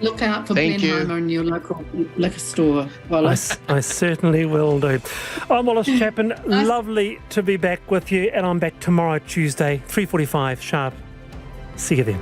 Look out for Thank you. Blenheimer in your local liquor store, Wallace. I certainly will do. I'm Wallace Chapman. Lovely to be back with you, and I'm back tomorrow, Tuesday, 3:45 sharp. See you then.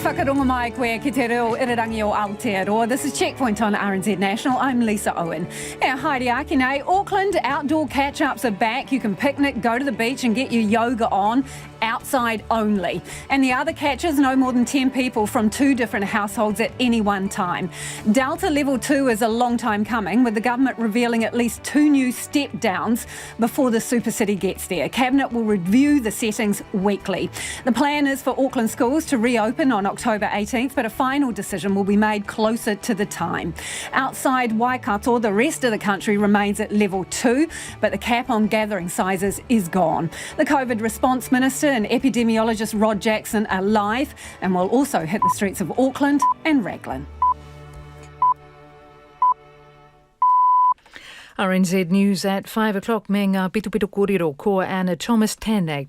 Whakarongo mai koe ki te reo irirangi o Aotearoa. This is Checkpoint on RNZ National. I'm Lisa Owen. Haere ake nei, Auckland outdoor catch-ups are back. You can picnic, go to the beach and get your yoga on, outside only. And the other catches, no more than 10 people from 2 different households at any one time. Delta Level 2 is a long time coming, with the government revealing at least 2 new step-downs before the super city gets there. Cabinet will review the settings weekly. The plan is for Auckland schools to reopen on October 18th, but a final decision will be made closer to the time. Outside Waikato, the rest of the country remains at level 2, but the cap on gathering sizes is gone. The COVID Response Minister and Epidemiologist Rod Jackson are live and will also hit the streets of Auckland and Raglan. RNZ News at 5 o'clock. Me ngā pito kōrero ko Anna Thomas tēnei.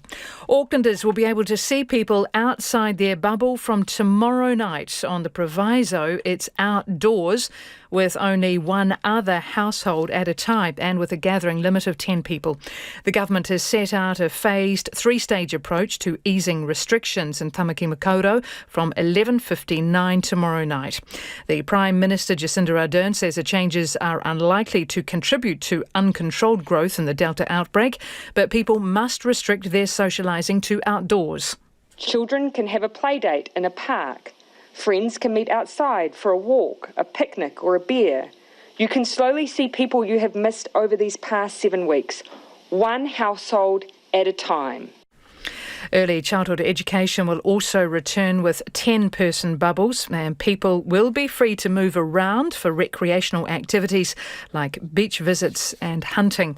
Aucklanders will be able to see people outside their bubble from tomorrow night. On the proviso, it's outdoors with only one other household at a time and with a gathering limit of 10 people. The government has set out a phased 3-stage approach to easing restrictions in Tamaki Makaurau from 11:59 tomorrow night. The Prime Minister Jacinda Ardern says the changes are unlikely to contribute to uncontrolled growth in the Delta outbreak, but people must restrict their socialising to outdoors. Children can have a play date in a park. Friends can meet outside for a walk, a picnic or a beer. You can slowly see people you have missed over these past 7 weeks, one household at a time. Early childhood education will also return with 10-person bubbles, and people will be free to move around for recreational activities like beach visits and hunting.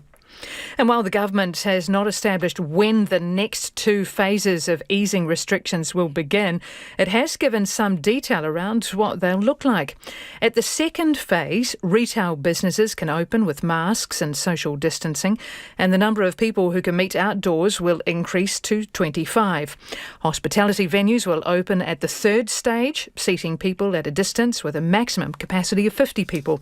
And while the government has not established when the next 2 phases of easing restrictions will begin, it has given some detail around what they'll look like. At the second phase, retail businesses can open with masks and social distancing, and the number of people who can meet outdoors will increase to 25. Hospitality venues will open at the third stage, seating people at a distance with a maximum capacity of 50 people.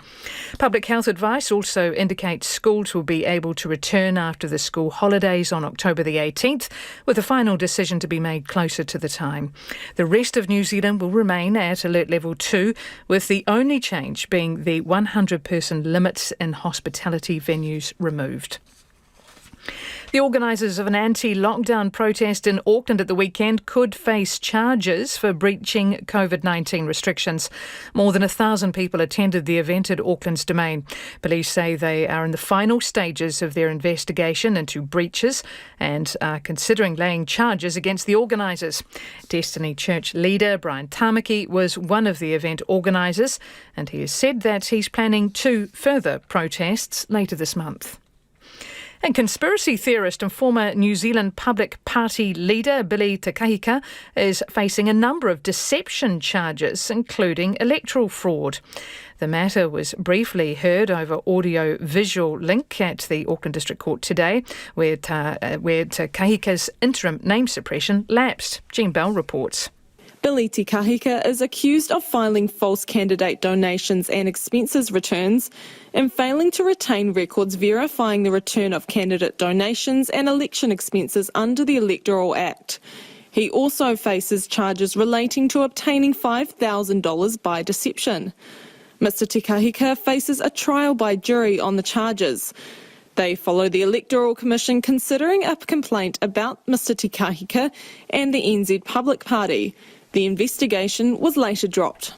Public health advice also indicates schools will be able to return after the school holidays on October the 18th, with a final decision to be made closer to the time. The rest of New Zealand will remain at alert level 2, with the only change being the 100-person limits in hospitality venues removed. The organisers of an anti-lockdown protest in Auckland at the weekend could face charges for breaching COVID-19 restrictions. More than 1,000 people attended the event at Auckland's Domain. Police say they are in the final stages of their investigation into breaches and are considering laying charges against the organisers. Destiny Church leader Brian Tamaki was one of the event organisers, and he has said that he's planning 2 further protests later this month. And conspiracy theorist and former New Zealand Public Party leader Billy Te Kahika is facing a number of deception charges, including electoral fraud. The matter was briefly heard over audio-visual link at the Auckland District Court today, where Te Kahika's interim name suppression lapsed. Jean Bell reports. Billy Te Kahika is accused of filing false candidate donations and expenses returns and failing to retain records verifying the return of candidate donations and election expenses under the Electoral Act. He also faces charges relating to obtaining $5,000 by deception. Mr Te Kahika faces a trial by jury on the charges. They follow the Electoral Commission considering a complaint about Mr Te Kahika and the NZ Public Party. The investigation was later dropped.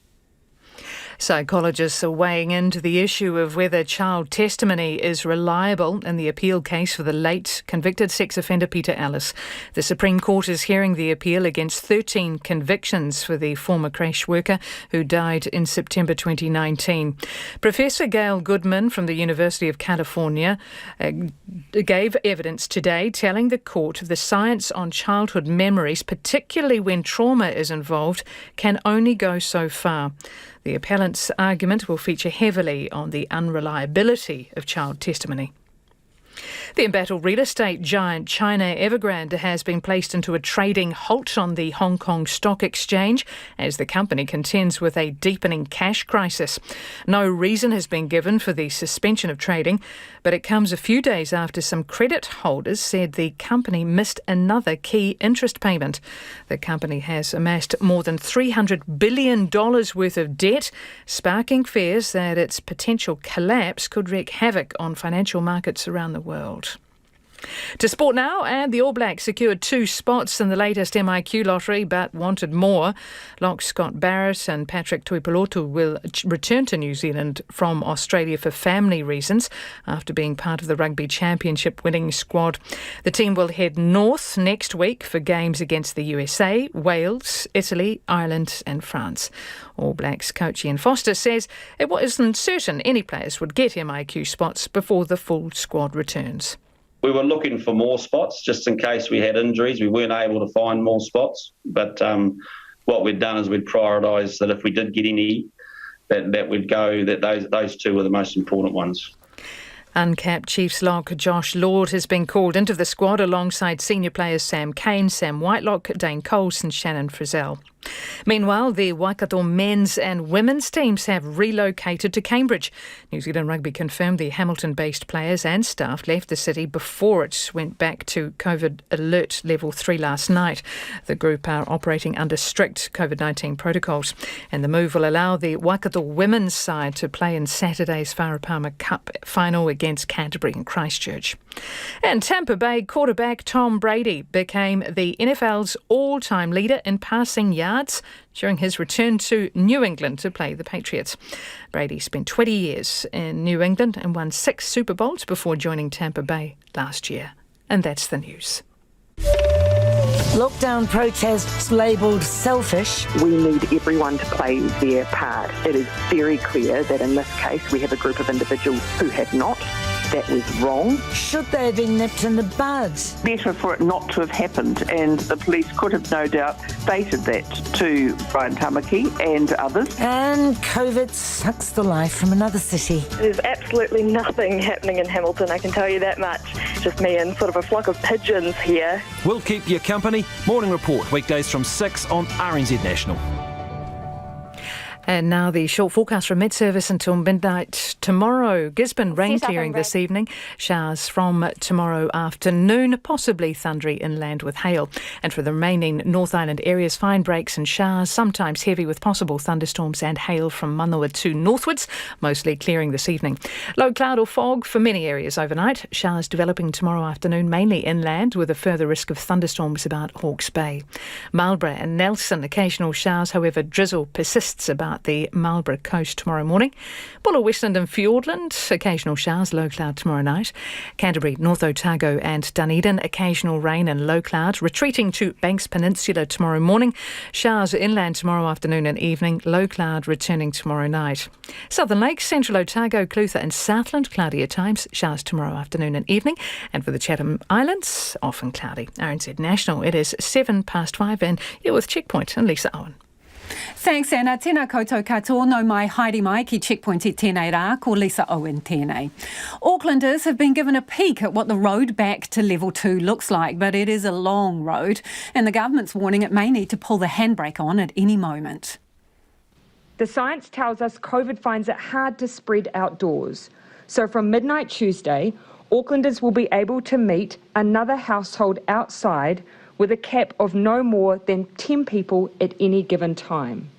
Psychologists are weighing into the issue of whether child testimony is reliable in the appeal case for the late convicted sex offender Peter Ellis. The Supreme Court is hearing the appeal against 13 convictions for the former creche worker who died in September 2019. Professor Gail Goodman from the University of California gave evidence today telling the court the science on childhood memories, particularly when trauma is involved, can only go so far. The appellant's argument will feature heavily on the unreliability of child testimony. The embattled real estate giant China Evergrande has been placed into a trading halt on the Hong Kong Stock Exchange as the company contends with a deepening cash crisis. No reason has been given for the suspension of trading, but it comes a few days after some credit holders said the company missed another key interest payment. The company has amassed more than $300 billion worth of debt, sparking fears that its potential collapse could wreak havoc on financial markets around the world. To sport now, and the All Blacks secured 2 spots in the latest MIQ lottery but wanted more. Lock Scott Barrett and Patrick Tuipulotu will return to New Zealand from Australia for family reasons after being part of the Rugby Championship winning squad. The team will head north next week for games against the USA, Wales, Italy, Ireland and France. All Blacks coach Ian Foster says it wasn't certain any players would get MIQ spots before the full squad returns. We were looking for more spots just in case we had injuries. We weren't able to find more spots, but what we'd done is we'd prioritised that if we did get any, that we'd go, that those 2 were the most important ones. Uncapped Chiefs lock Josh Lord has been called into the squad alongside senior players Sam Cane, Sam Whitelock, Dane Coles and Shannon Frizzell. Meanwhile, the Waikato men's and women's teams have relocated to Cambridge. New Zealand Rugby confirmed the Hamilton-based players and staff left the city before it went back to COVID alert level 3 last night. The group are operating under strict COVID-19 protocols, and the move will allow the Waikato women's side to play in Saturday's Whareparma Cup final against Canterbury and Christchurch. And Tampa Bay quarterback Tom Brady became the NFL's all-time leader in passing yards during his return to New England to play the Patriots. Brady spent 20 years in New England and won 6 Super Bowls before joining Tampa Bay last year. And that's the news. Lockdown protests labelled selfish. We need everyone to play their part. It is very clear that in this case we have a group of individuals who have not. That was wrong. Should they have been nipped in the bud? Better for it not to have happened, and the police could have no doubt stated that to Brian Tamaki and others. And COVID sucks the life from another city. There's absolutely nothing happening in Hamilton, I can tell you that much. Just me and sort of a flock of pigeons here. We'll keep you company. Morning Report, weekdays from 6 on RNZ National. And now the short forecast from Met-Service until midnight tomorrow. Gisborne, rain clearing this evening. Showers from tomorrow afternoon, possibly thundery inland with hail. And for the remaining North Island areas, fine breaks and showers, sometimes heavy with possible thunderstorms and hail from Manawa to northwards, mostly clearing this evening. Low cloud or fog for many areas overnight. Showers developing tomorrow afternoon, mainly inland, with a further risk of thunderstorms about Hawke's Bay. Marlborough and Nelson, occasional showers, however, drizzle persists about the Marlborough coast tomorrow morning. Buller, Westland and Fiordland, occasional showers, low cloud tomorrow night. Canterbury, North Otago and Dunedin, occasional rain and low cloud. Retreating to Banks Peninsula tomorrow morning. Showers inland tomorrow afternoon and evening. Low cloud returning tomorrow night. Southern Lakes, Central Otago, Clutha and Southland, cloudy at times. Showers tomorrow afternoon and evening. And for the Chatham Islands, often cloudy. RNZ National, it is 5:07 and you're with Checkpoint and Lisa Owen. Thanks, Anna. Tēnā koutou katoa, no mai haere mai ki Checkpoint e tēnei rā, ko Lisa Owen tēnei. Aucklanders have been given a peek at what the road back to level 2 looks like, but it is a long road, and the government's warning it may need to pull the handbrake on at any moment. The science tells us COVID finds it hard to spread outdoors. So from midnight Tuesday, Aucklanders will be able to meet another household outside with a cap of no more than 10 people at any given time.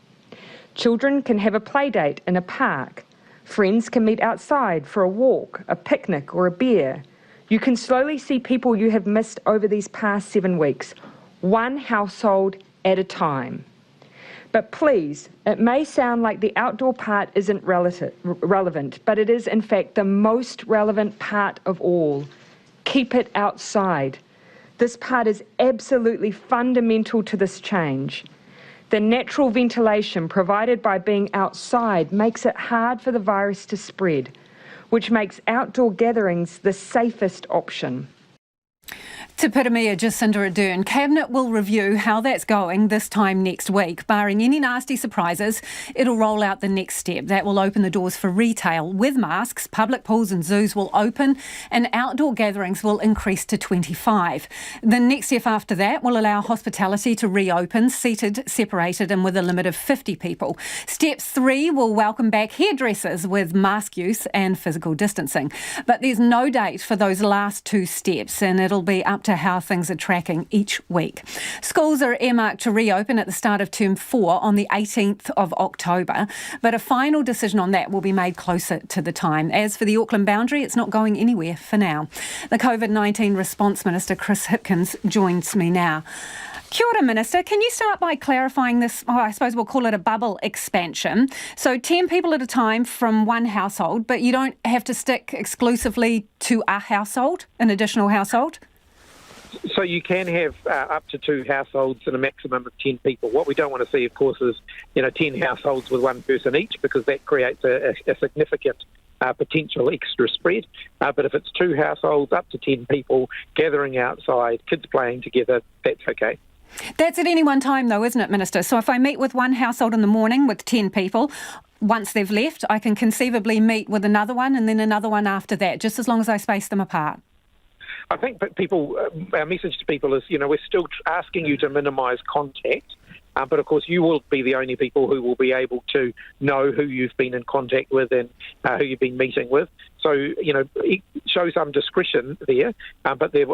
Children can have a play date in a park. Friends can meet outside for a walk, a picnic or a beer. You can slowly see people you have missed over these past 7 weeks, one household at a time. But please, it may sound like the outdoor part isn't relevant, but it is in fact the most relevant part of all. Keep it outside. This part is absolutely fundamental to this change. The natural ventilation provided by being outside makes it hard for the virus to spread, which makes outdoor gatherings the safest option. Te Piramia Jacinda Ardern, Cabinet will review how that's going this time next week. Barring any nasty surprises, it'll roll out the next step. That will open the doors for retail. With masks, public pools and zoos will open and outdoor gatherings will increase to 25. The next step after that will allow hospitality to reopen, seated, separated and with a limit of 50 people. Step 3 will welcome back hairdressers with mask use and physical distancing. But there's no date for those last 2 steps and it'll be up to how things are tracking each week. Schools are earmarked to reopen at the start of term 4 on the 18th of October, but a final decision on that will be made closer to the time. As for the Auckland boundary, it's not going anywhere for now. The COVID-19 Response Minister Chris Hipkins joins me now. Kia ora, Minister. Can you start by clarifying this, I suppose we'll call it a bubble expansion. So 10 people at a time from one household, but you don't have to stick exclusively to a household, an additional household? So you can have up to 2 households and a maximum of 10 people. What we don't want to see, of course, is 10 households with 1 person each, because that creates a significant potential extra spread. But if it's 2 households, up to 10 people gathering outside, kids playing together, that's okay. That's at any one time, though, isn't it, Minister? So if I meet with one household in the morning with 10 people, once they've left, I can conceivably meet with another one and then another one after that, just as long as I space them apart. I think our message to people is, we're still asking you to minimise contact, but of course you will be the only people who will be able to know who you've been in contact with and who you've been meeting with. So, show some discretion there, but there,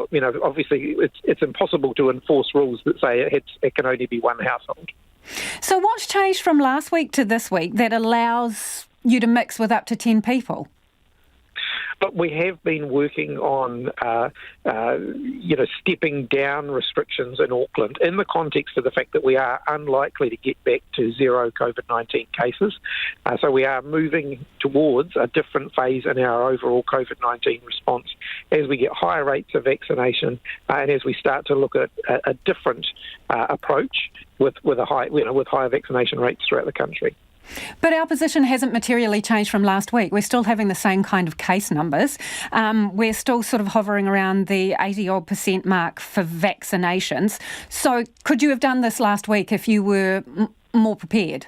obviously it's impossible to enforce rules that say it can only be one household. So what's changed from last week to this week that allows you to mix with up to 10 people? But we have been working on, stepping down restrictions in Auckland in the context of the fact that we are unlikely to get back to 0 COVID-19 cases. So we are moving towards a different phase in our overall COVID-19 response as we get higher rates of vaccination and as we start to look at a different approach with higher vaccination rates throughout the country. But our position hasn't materially changed from last week. We're still having the same kind of case numbers. We're still sort of hovering around the 80-odd% mark for vaccinations. So could you have done this last week if you were more prepared?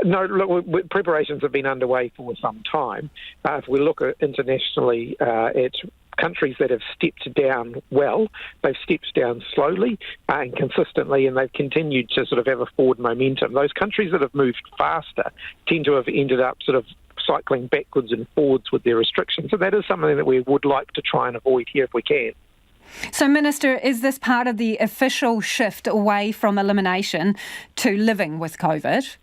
No, look, preparations have been underway for some time. If we look at internationally at countries that have stepped down well, they've stepped down slowly and consistently, and they've continued to sort of have a forward momentum. Those countries that have moved faster tend to have ended up sort of cycling backwards and forwards with their restrictions. So that is something that we would like to try and avoid here if we can. So, Minister, is this part of the official shift away from elimination to living with COVID?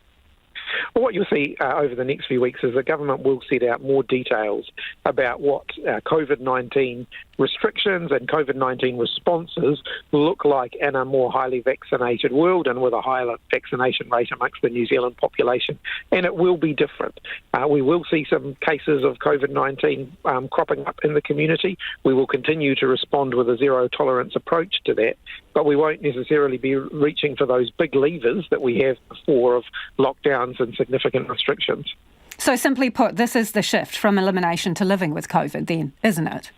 Well, what you'll see over the next few weeks is the government will set out more details about what COVID-19 restrictions and COVID-19 responses look like in a more highly vaccinated world and with a higher vaccination rate amongst the New Zealand population. And it will be different. We will see some cases of COVID-19 cropping up in the community. We will continue to respond with a zero tolerance approach to that, but we won't necessarily be reaching for those big levers that we have before of lockdowns and significant restrictions. So simply put, this is the shift from elimination to living with COVID then, isn't it?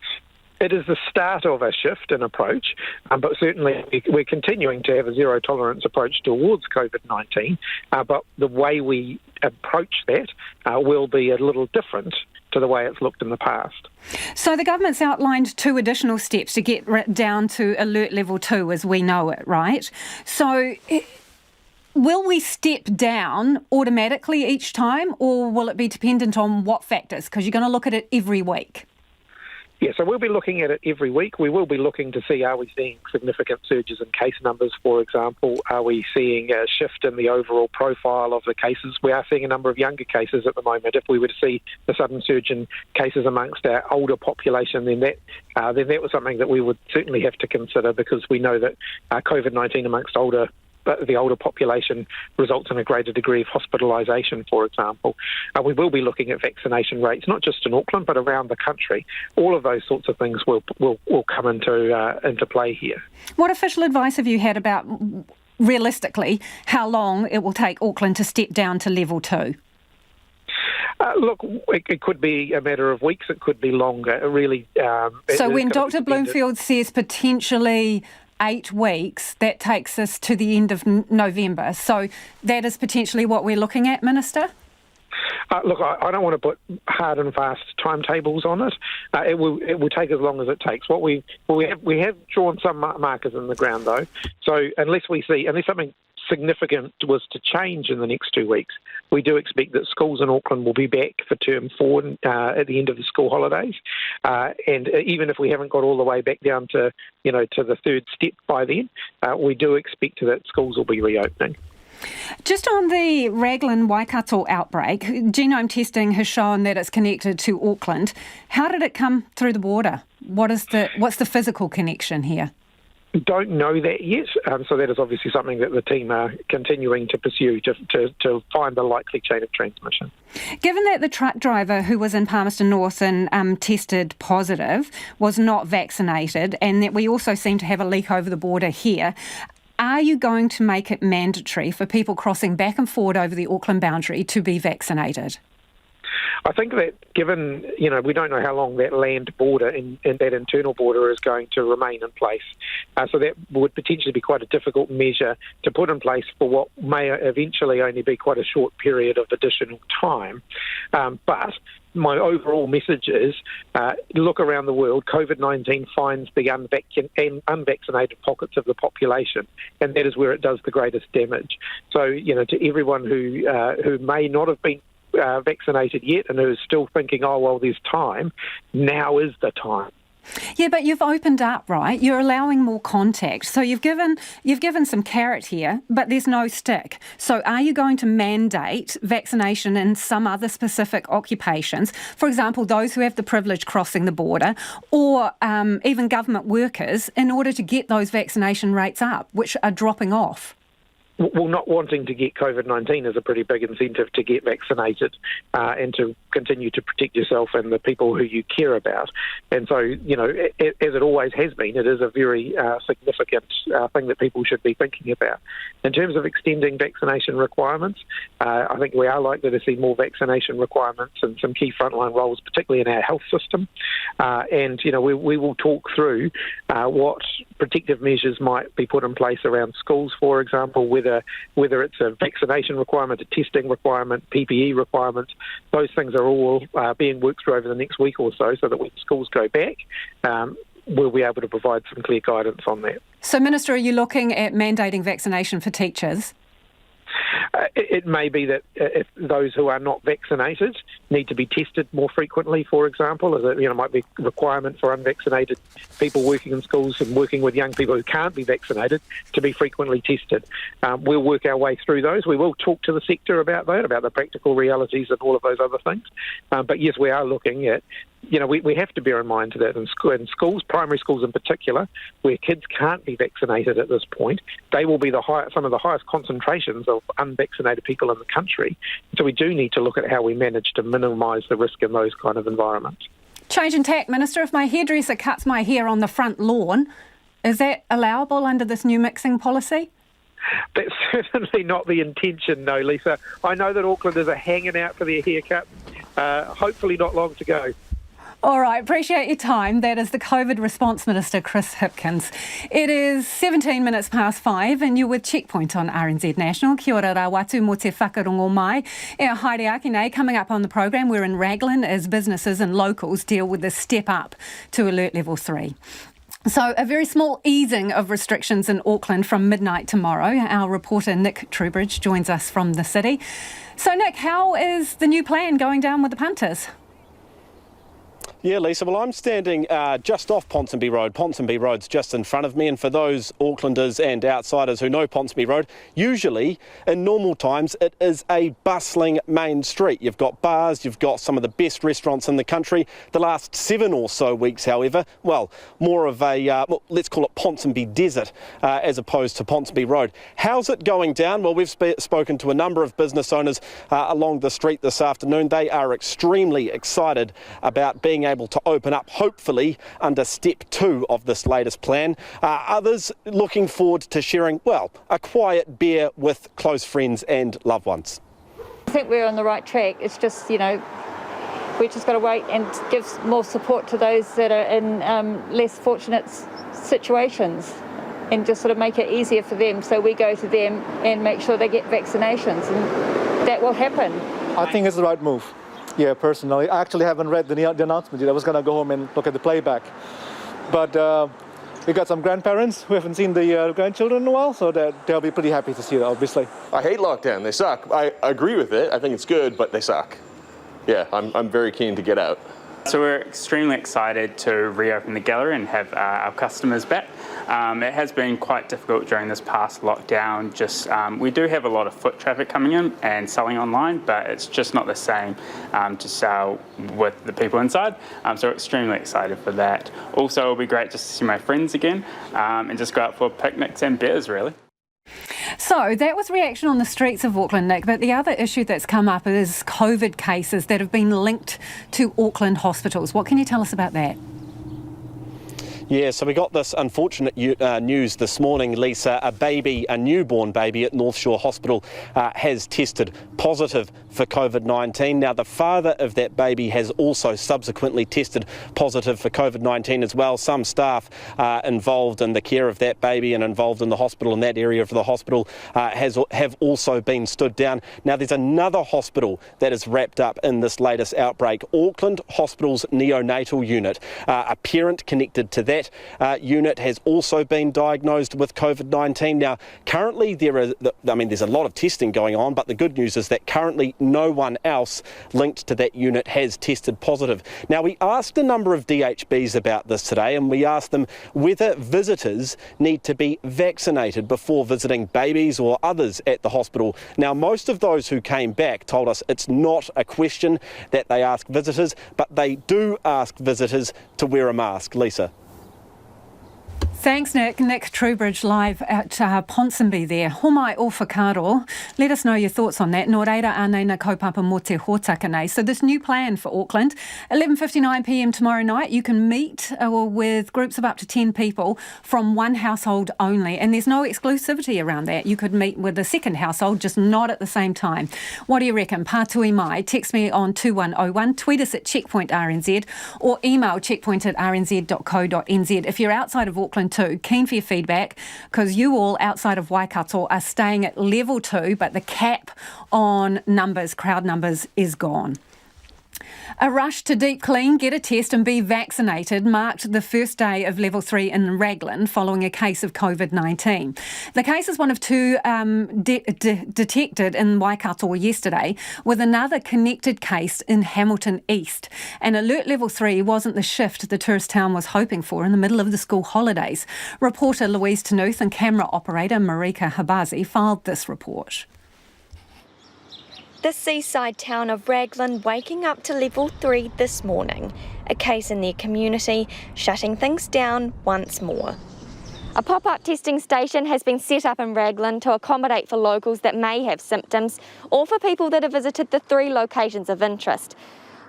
It is the start of a shift in approach, but certainly we're continuing to have a zero tolerance approach towards COVID-19, but the way we approach that will be a little different to the way it's looked in the past. So the government's outlined 2 additional steps to get down to alert level 2 as we know it, right? So will we step down automatically each time, or will it be dependent on what factors? Because you're going to look at it every week. Yeah, so we'll be looking at it every week. We will be looking to see, are we seeing significant surges in case numbers, for example? Are we seeing a shift in the overall profile of the cases? We are seeing a number of younger cases at the moment. If we were to see a sudden surge in cases amongst our older population, then that was something that we would certainly have to consider, because we know that COVID-19 amongst older the older population results in a greater degree of hospitalisation, for example. We will be looking at vaccination rates, not just in Auckland, but around the country. All of those sorts of things will come into play here. What official advice have you had about, realistically, how long it will take Auckland to step down to level 2? Look, it could be a matter of weeks, it could be longer. It really. So when Dr. Bloomfield says potentially 8 weeks, that takes us to the end of November. So that is potentially what we're looking at, Minister? Look, I don't want to put hard and fast timetables on it. It will take as long as it takes. We have drawn some markers in the ground, though. So unless something significant was to change in the next 2 weeks, we do expect that schools in Auckland will be back for term 4 at the end of the school holidays. And even if we haven't got all the way back down to the third step by then, we do expect that schools will be reopening. Just on the Raglan Waikato outbreak, genome testing has shown that it's connected to Auckland. How did it come through the border? What's the physical connection here? Don't know that yet, so that is obviously something that the team are continuing to pursue to find the likely chain of transmission. Given that the truck driver who was in Palmerston North and tested positive was not vaccinated, and that we also seem to have a leak over the border here, are you going to make it mandatory for people crossing back and forward over the Auckland boundary to be vaccinated? I think that given, we don't know how long that land border and that internal border is going to remain in place. So that would potentially be quite a difficult measure to put in place for what may eventually only be quite a short period of additional time. But my overall message is, look around the world, COVID-19 finds the unvaccinated pockets of the population, and that is where it does the greatest damage. So, to everyone who may not have been vaccinated yet and who is still thinking, oh, well, there's time, now is the time. Yeah, but you've opened up, right? You're allowing more contact. So you've given some carrot here, but there's no stick. So are you going to mandate vaccination in some other specific occupations? For example, those who have the privilege crossing the border, or even government workers, in order to get those vaccination rates up, which are dropping off? Well, not wanting to get COVID-19 is a pretty big incentive to get vaccinated and to continue to protect yourself and the people who you care about. And so, as it always has been, it is a very significant thing that people should be thinking about. In terms of extending vaccination requirements, I think we are likely to see more vaccination requirements in some key frontline roles, particularly in our health system. We will talk through what protective measures might be put in place around schools, for example, whether it's a vaccination requirement, a testing requirement, PPE requirements. Those things are all being worked through over the next week or so that when schools go back, we'll be able to provide some clear guidance on that. So, Minister, are you looking at mandating vaccination for teachers? It may be that if those who are not vaccinated need to be tested more frequently, for example, might be a requirement for unvaccinated people working in schools and working with young people who can't be vaccinated to be frequently tested. We'll work our way through those. We will talk to the sector about that, about the practical realities and all of those other things. But yes, we are looking at, we have to bear in mind that in schools, primary schools in particular, where kids can't be vaccinated at this point, they will be some of the highest concentrations of unvaccinated people in the country. So we do need to look at how we manage to minimise the risk in those kind of environments. Change and tack, Minister, if my hairdresser cuts my hair on the front lawn, is that allowable under this new mixing policy? That's certainly not the intention, no, Lisa. I know that Aucklanders are hanging out for their haircut. Hopefully not long to go. All right, appreciate your time. That is the COVID Response Minister Chris Hipkins. It is 17 minutes past 5 and you're with Checkpoint on RNZ National. Kia ora rā watu mo te whakarongo mai. E haere ake nei, coming up on the programme, we're in Raglan as businesses and locals deal with the step up to alert level 3. So a very small easing of restrictions in Auckland from midnight tomorrow. Our reporter Nick Trubridge joins us from the city. So Nick, how is the new plan going down with the punters? Yeah, Lisa, well, I'm standing just off Ponsonby Road. Ponsonby Road's just in front of me, and for those Aucklanders and outsiders who know Ponsonby Road, usually in normal times it is a bustling main street. You've got bars, you've got some of the best restaurants in the country. The last 7 or so weeks, however, well, more of a, let's call it Ponsonby Desert as opposed to Ponsonby Road. How's it going down? Well, we've spoken to a number of business owners along the street this afternoon. They are extremely excited about being able to open up, hopefully, under step 2 of this latest plan. Others looking forward to sharing, well, a quiet beer with close friends and loved ones. I think we're on the right track. It's just, we just got to wait and give more support to those that are in less fortunate situations and just sort of make it easier for them. So we go to them and make sure they get vaccinations, and that will happen. I think it's the right move. Yeah, personally. I actually haven't read the announcement yet. I was going to go home and look at the playback. But we got some grandparents who haven't seen the grandchildren in a while, so they'll be pretty happy to see that, obviously. I hate lockdown. They suck. I agree with it. I think it's good, but they suck. Yeah, I'm very keen to get out. So we're extremely excited to reopen the gallery and have our customers back. It has been quite difficult during this past lockdown. We do have a lot of foot traffic coming in and selling online, but it's just not the same to sell with the people inside. So we're extremely excited for that. Also, it'll be great just to see my friends again and just go out for picnics and beers, really. So that was reaction on the streets of Auckland, Nick, but the other issue that's come up is COVID cases that have been linked to Auckland hospitals. What can you tell us about that? Yeah, so we got this unfortunate news this morning, Lisa. A newborn baby at North Shore Hospital has tested positive for COVID-19. Now, the father of that baby has also subsequently tested positive for COVID-19 as well. Some staff involved in the care of that baby and involved in the hospital, in that area of the hospital, have also been stood down. Now, there's another hospital that is wrapped up in this latest outbreak, Auckland Hospital's neonatal unit. A parent connected to that unit has also been diagnosed with COVID-19. Now, currently there's a lot of testing going on, but the good news is that currently no one else linked to that unit has tested positive. Now, we asked a number of DHBs about this today, and we asked them whether visitors need to be vaccinated before visiting babies or others at the hospital. Now, most of those who came back told us it's not a question that they ask visitors, but they do ask visitors to wear a mask. Lisa. Thanks, Nick. Nick Truebridge live at Ponsonby there. Homai o whakaro. Let us know your thoughts on that. Nō reira ānei na kaupapa mō te hōtaka nei. So this new plan for Auckland, 11:59pm tomorrow night, you can meet with groups of up to 10 people from one household only. And there's no exclusivity around that. You could meet with a second household, just not at the same time. What do you reckon? Pātui mai. Text me on 2101, tweet us at Checkpoint RNZ, or email checkpoint@rnz.co.nz. If you're outside of Auckland too, keen for your feedback, because you all outside of Waikato are staying at level 2, but the cap on numbers, crowd numbers, is gone. A rush to deep clean, get a test and be vaccinated marked the first day of level 3 in Raglan following a case of COVID-19. The case is one of 2 detected in Waikato yesterday, with another connected case in Hamilton East. And alert level 3 wasn't the shift the tourist town was hoping for in the middle of the school holidays. Reporter Louise Tanuth and camera operator Marika Habazi filed this report. The seaside town of Raglan waking up to level 3 this morning, a case in their community shutting things down once more. A pop-up testing station has been set up in Raglan to accommodate for locals that may have symptoms or for people that have visited the 3 locations of interest.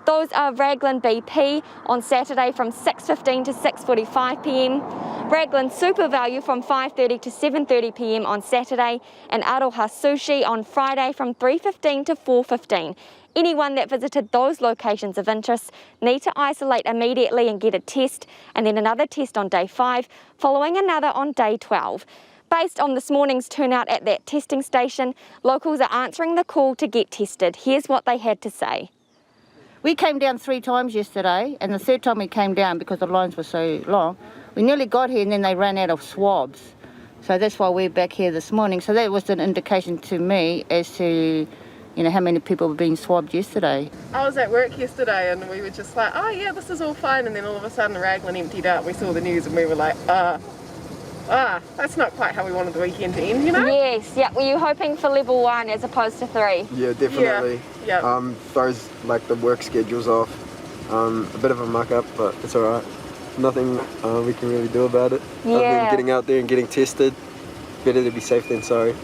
Those are Raglan BP on Saturday from 6:15 to 6:45pm, Raglan Super Value from 5:30 to 7:30pm on Saturday, and Aroha Sushi on Friday from 3:15 to 4:15. Anyone that visited those locations of interest need to isolate immediately and get a test, and then another test on day 5, following another on day 12. Based on this morning's turnout at that testing station, locals are answering the call to get tested. Here's what they had to say. We came down 3 times yesterday, and the third time we came down because the lines were so long, we nearly got here and then they ran out of swabs. So that's why we're back here this morning. So that was an indication to me as to how many people were being swabbed yesterday. I was at work yesterday and we were just like, oh yeah, this is all fine, and then all of a sudden Raglan emptied out. We saw the news and we were like, that's not quite how we wanted the weekend to end, Yes, yeah. Were you hoping for level 1 as opposed to 3? Yeah, definitely. Yeah. Throws like the work schedules off. A bit of a muck up, but it's alright. Nothing we can really do about it. Other than getting out there and getting tested. Better to be safe than sorry.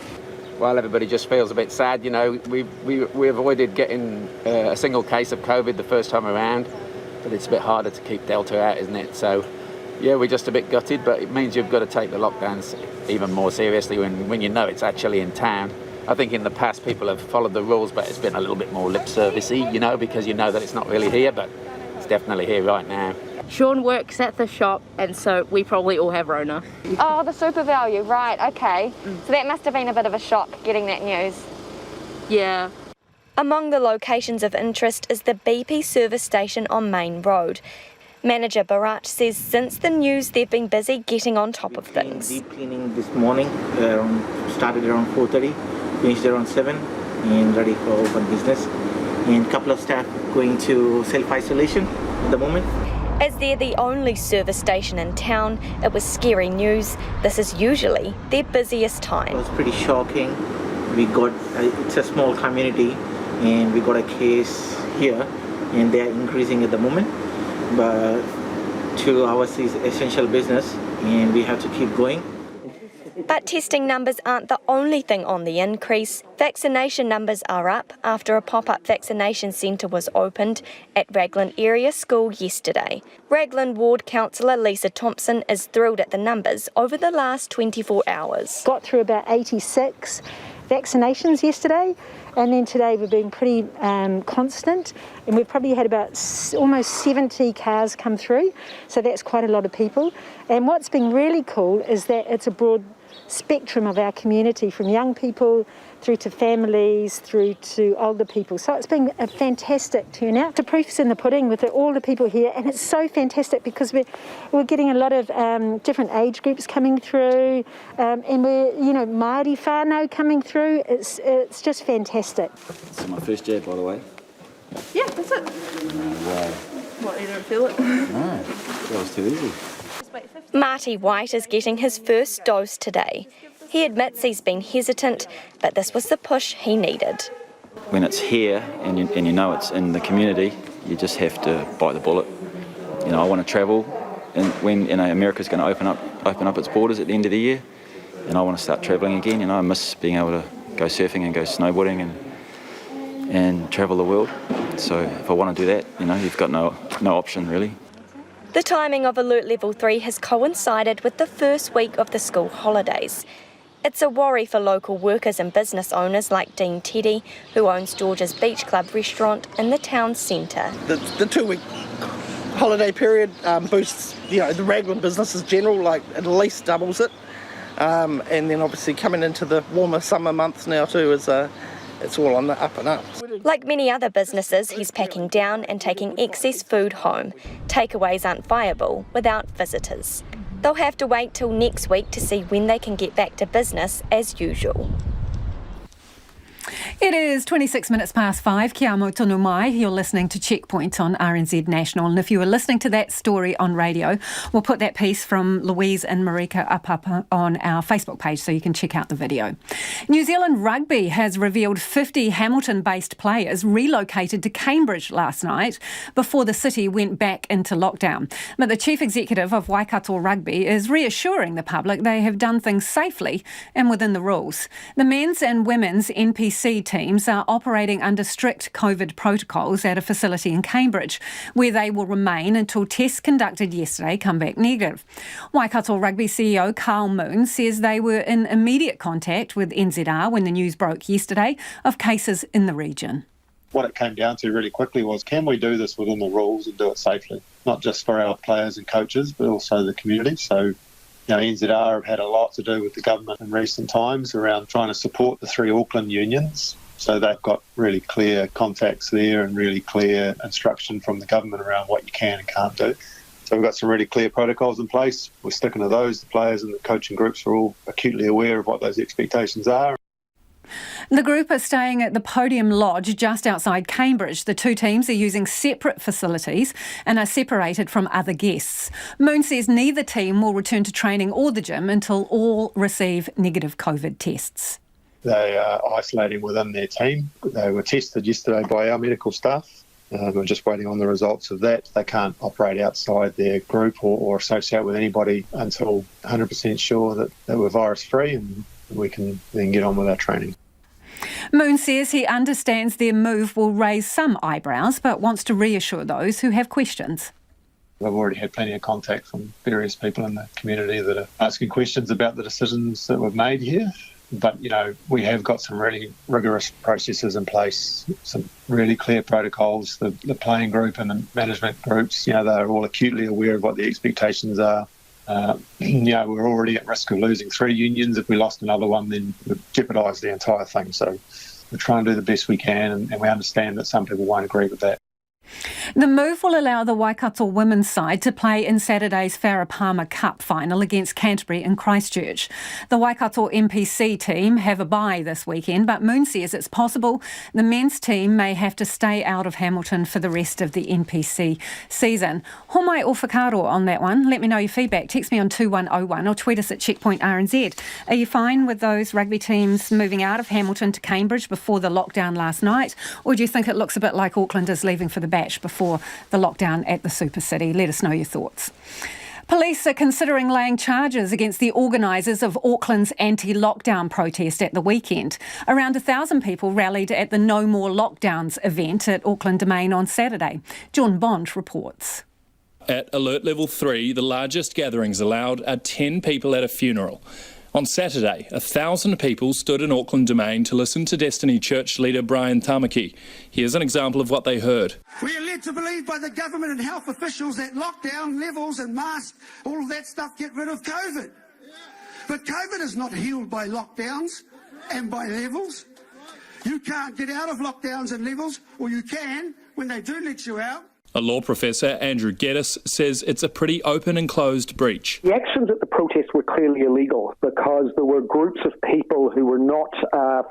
Well, everybody just feels a bit sad. We avoided getting a single case of COVID the first time around, but it's a bit harder to keep Delta out, isn't it? So, yeah, we're just a bit gutted, but it means you've got to take the lockdowns even more seriously when you know it's actually in town. I think in the past people have followed the rules, but it's been a little bit more lip servicey, because you know that it's not really here, but it's definitely here right now. Sean works at the shop, and so we probably all have Rona. Oh, the super value, right, okay. So that must have been a bit of a shock getting that news. Yeah. Among the locations of interest is the BP service station on Main Road. Manager Barat says since the news they've been busy getting on top of things. Deep cleaning this morning, started around 4:30, finished around 7, and ready for open business. And a couple of staff going to self-isolation at the moment. As they're the only service station in town, it was scary news. This is usually their busiest time. It was pretty shocking. It's a small community, and we got a case here, and they are increasing at the moment. But to ours is essential business, and we have to keep going. But testing numbers aren't the only thing on the increase. Vaccination numbers are up after a pop-up vaccination centre was opened at Raglan Area School yesterday. Raglan Ward Councillor Lisa Thompson is thrilled at the numbers over the last 24 hours. Got through about 86 vaccinations yesterday, and then today we've been pretty constant, and we've probably had about almost 70 cars come through, so that's quite a lot of people. And what's been really cool is that it's a broad spectrum of our community, from young people through to families, through to older people. So it's been a fantastic turnout. The proof's in the pudding with all the people here, and it's so fantastic because we're getting a lot of different age groups coming through, and we're, Māori whānau coming through. It's just fantastic. This is my first jab, by the way. Yeah, that's it. Wow. What, you don't feel it? No, that was too easy. Marty White is getting his first dose today. He admits he's been hesitant, but this was the push he needed. When it's here and you know it's in the community, you just have to bite the bullet. I want to travel, and when America's going to open up its borders at the end of the year, and I want to start travelling again. I miss being able to go surfing and go snowboarding and travel the world. So if I want to do that, you've got no option really. The timing of Alert Level 3 has coincided with the first week of the school holidays. It's a worry for local workers and business owners like Dean Teddy, who owns George's Beach Club restaurant in the town centre. The 2-week holiday period boosts, the Raglan business in general, at least doubles it. And then obviously coming into the warmer summer months now too is it's all on the up and up. Like many other businesses, he's packing down and taking excess food home. Takeaways aren't viable without visitors. They'll have to wait till next week to see when they can get back to business as usual. It is 26 minutes past 5. Kia amo tonu mai. You're listening to Checkpoint on RNZ National. And if you were listening to that story on radio, we'll put that piece from Louise and Marika up on our Facebook page so you can check out the video. New Zealand Rugby has revealed 50 Hamilton-based players relocated to Cambridge last night before the city went back into lockdown. But the chief executive of Waikato Rugby is reassuring the public they have done things safely and within the rules. The men's and women's NPC teams are operating under strict COVID protocols at a facility in Cambridge, where they will remain until tests conducted yesterday come back negative. Waikato Rugby CEO Carl Moon says they were in immediate contact with NZR when the news broke yesterday of cases in the region. What it came down to really quickly was, can we do this within the rules and do it safely? Not just for our players and coaches, but also the community. So NZR have had a lot to do with the government in recent times around trying to support the 3 Auckland unions. So they've got really clear contacts there and really clear instruction from the government around what you can and can't do. So we've got some really clear protocols in place. We're sticking to those. The players and the coaching groups are all acutely aware of what those expectations are. The group are staying at the Podium Lodge just outside Cambridge. The two teams are using separate facilities and are separated from other guests. Moon says neither team will return to training or the gym until all receive negative COVID tests. They are isolating within their team. They were tested yesterday by our medical staff. We're just waiting on the results of that. They can't operate outside their group or associate with anybody until 100% sure that we're virus-free, and we can then get on with our training. Moon says he understands their move will raise some eyebrows, but wants to reassure those who have questions. I've already had plenty of contact from various people in the community that are asking questions about the decisions that we've made here. But, we have got some really rigorous processes in place, some really clear protocols. The playing group and the management groups, they're all acutely aware of what the expectations are. We're already at risk of losing 3 unions. If we lost another one, then we'd jeopardise the entire thing. So we try and do the best we can, and we understand that some people won't agree with that. The move will allow the Waikato women's side to play in Saturday's Farah Palmer Cup final against Canterbury in Christchurch. The Waikato MPC team have a bye this weekend, but Moon says it's possible the men's team may have to stay out of Hamilton for the rest of the NPC season. Homai o whakaro on that one. Let me know your feedback. Text me on 2101 or tweet us at Checkpoint RNZ. Are you fine with those rugby teams moving out of Hamilton to Cambridge before the lockdown last night? Or do you think it looks a bit like Auckland is leaving for the batch before the lockdown at the Super City? Let us know your thoughts. Police are considering laying charges against the organisers of Auckland's anti-lockdown protest at the weekend. Around 1,000 people rallied at the No More Lockdowns event at Auckland Domain on Saturday. John Bond reports. At Alert Level 3, the largest gatherings allowed are 10 people at a funeral. On Saturday, 1,000 people stood in Auckland Domain to listen to Destiny Church leader Brian Tamaki. Here's an example of what they heard. We are led to believe by the government and health officials that lockdown levels and masks, all of that stuff, get rid of COVID. But COVID is not healed by lockdowns and by levels. You can't get out of lockdowns and levels, or you can when they do let you out. A law professor, Andrew Geddes, says it's a pretty open and closed breach. The actions at the protest were clearly illegal because there were groups of people who were not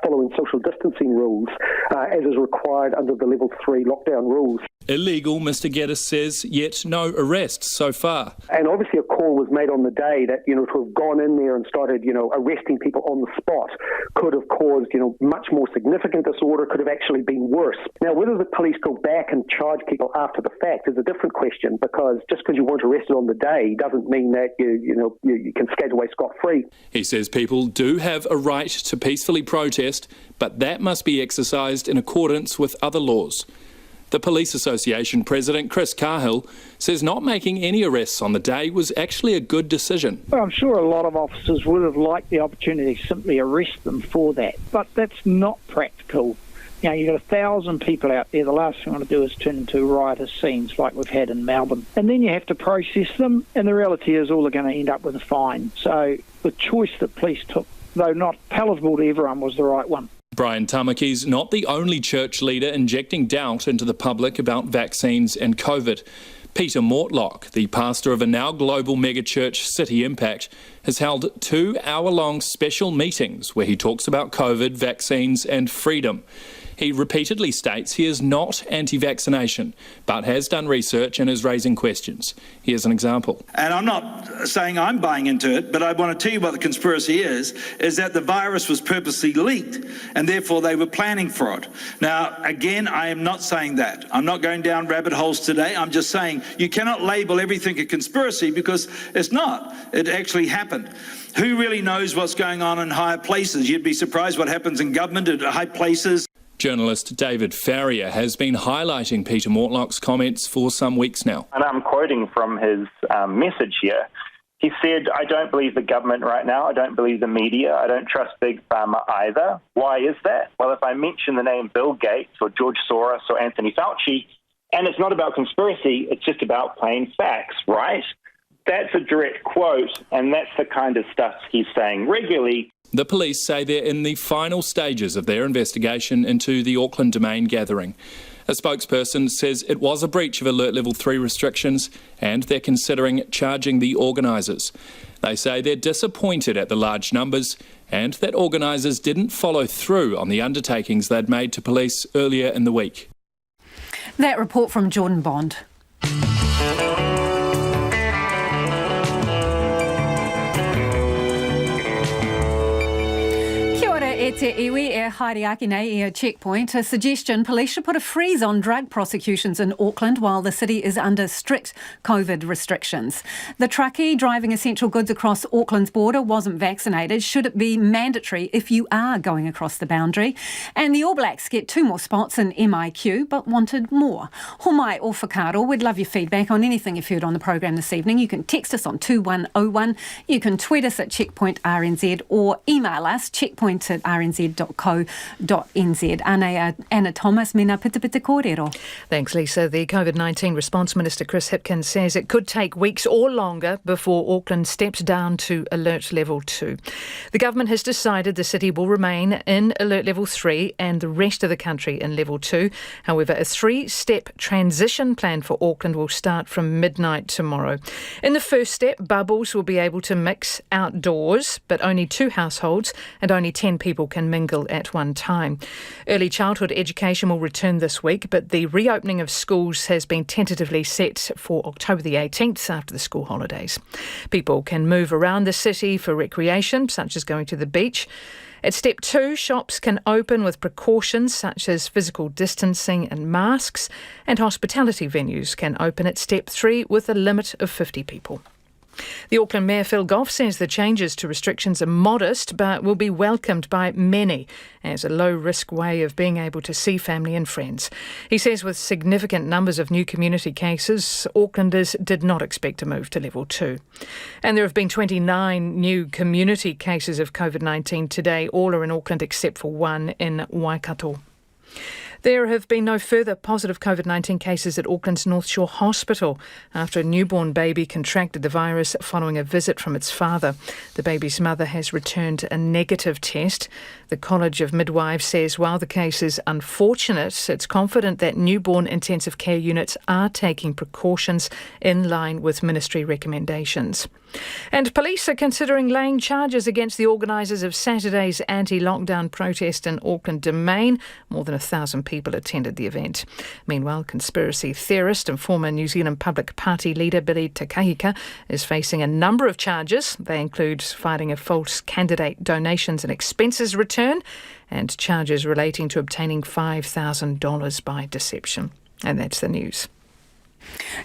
following social distancing rules as is required under the Level 3 lockdown rules. Illegal, Mr Geddes says, yet no arrests so far. And obviously a call was made on the day that, to have gone in there and started, arresting people on the spot could have caused, much more significant disorder, could have actually been worse. Now, whether the police go back and charge people after the fact is a different question, because just because you weren't arrested on the day doesn't mean that you can skate away scot-free. He says people do have a right to peacefully protest, but that must be exercised in accordance with other laws. The Police Association President Chris Hipkins says not making any arrests on the day was actually a good decision. Well, I'm sure a lot of officers would have liked the opportunity to simply arrest them for that, but that's not practical. You've got 1,000 people out there. The last thing you want to do is turn into riotous scenes like we've had in Melbourne. And then you have to process them, and the reality is all are going to end up with a fine. So the choice that police took, though not palatable to everyone, was the right one. Brian Tamaki's not the only church leader injecting doubt into the public about vaccines and COVID. Peter Mortlock, the pastor of a now global megachurch City Impact, has held 2-hour-long special meetings where he talks about COVID, vaccines and freedom. He repeatedly states he is not anti-vaccination, but has done research and is raising questions. Here's an example. And I'm not saying I'm buying into it, but I want to tell you what the conspiracy is that the virus was purposely leaked and therefore they were planning for it. Now, again, I am not saying that. I'm not going down rabbit holes today. I'm just saying you cannot label everything a conspiracy because it's not. It actually happened. Who really knows what's going on in higher places? You'd be surprised what happens in government at high places. Journalist David Farrier has been highlighting Peter Mortlock's comments for some weeks now. And I'm quoting from his message here. He said, "I don't believe the government right now. I don't believe the media. I don't trust Big Pharma either. Why is that? Well, if I mention the name Bill Gates or George Soros or Anthony Fauci, and it's not about conspiracy, it's just about plain facts, right?" That's a direct quote, and that's the kind of stuff he's saying regularly. The police say they're in the final stages of their investigation into the Auckland Domain gathering. A spokesperson says it was a breach of Alert Level 3 restrictions and they're considering charging the organisers. They say they're disappointed at the large numbers and that organisers didn't follow through on the undertakings they'd made to police earlier in the week. That report from Jordan Bond. E te iwi e haere ake nei e a checkpoint. A suggestion police should put a freeze on drug prosecutions in Auckland while the city is under strict COVID restrictions. The truckie driving essential goods across Auckland's border wasn't vaccinated. Should it be mandatory if you are going across the boundary? And the All Blacks get 2 more spots in MIQ but wanted more. Homai o whakaaro, we'd love your feedback on anything you've heard on the program this evening. You can text us on 2101, you can tweet us at Checkpoint RNZ or email us checkpoint@rnz.co.nz. Anna Thomas, mena pita pita kōrero. Thanks, Lisa. The COVID-19 Response Minister Chris Hipkins says it could take weeks or longer before Auckland steps down to Alert Level 2. The government has decided the city will remain in Alert Level 3 and the rest of the country in Level 2. However, a 3-step transition plan for Auckland will start from midnight tomorrow. In the first step, bubbles will be able to mix outdoors, but only 2 households and only 10 people can mingle at one time. Early childhood education will return this week, but the reopening of schools has been tentatively set for October the 18th after the school holidays. People can move around the city for recreation, such as going to the beach. At step 2, shops can open with precautions such as physical distancing and masks, and hospitality venues can open at step 3 with a limit of 50 people. The Auckland Mayor Phil Govt says the changes to restrictions are modest but will be welcomed by many as a low-risk way of being able to see family and friends. He says with significant numbers of new community cases, Aucklanders did not expect to move to Level 2. And there have been 29 new community cases of COVID-19 today. All are in Auckland except for 1 in Waikato. There have been no further positive COVID-19 cases at Auckland's North Shore Hospital after a newborn baby contracted the virus following a visit from its father. The baby's mother has returned a negative test. The College of Midwives says while the case is unfortunate, it's confident that newborn intensive care units are taking precautions in line with ministry recommendations. And police are considering laying charges against the organisers of Saturday's anti-lockdown protest in Auckland Domain. More than 1,000 people attended the event. Meanwhile, conspiracy theorist and former New Zealand Public Party leader Te Kahika is facing a number of charges. They include filing a false candidate donations and expenses return and charges relating to obtaining $5,000 by deception. And that's the news.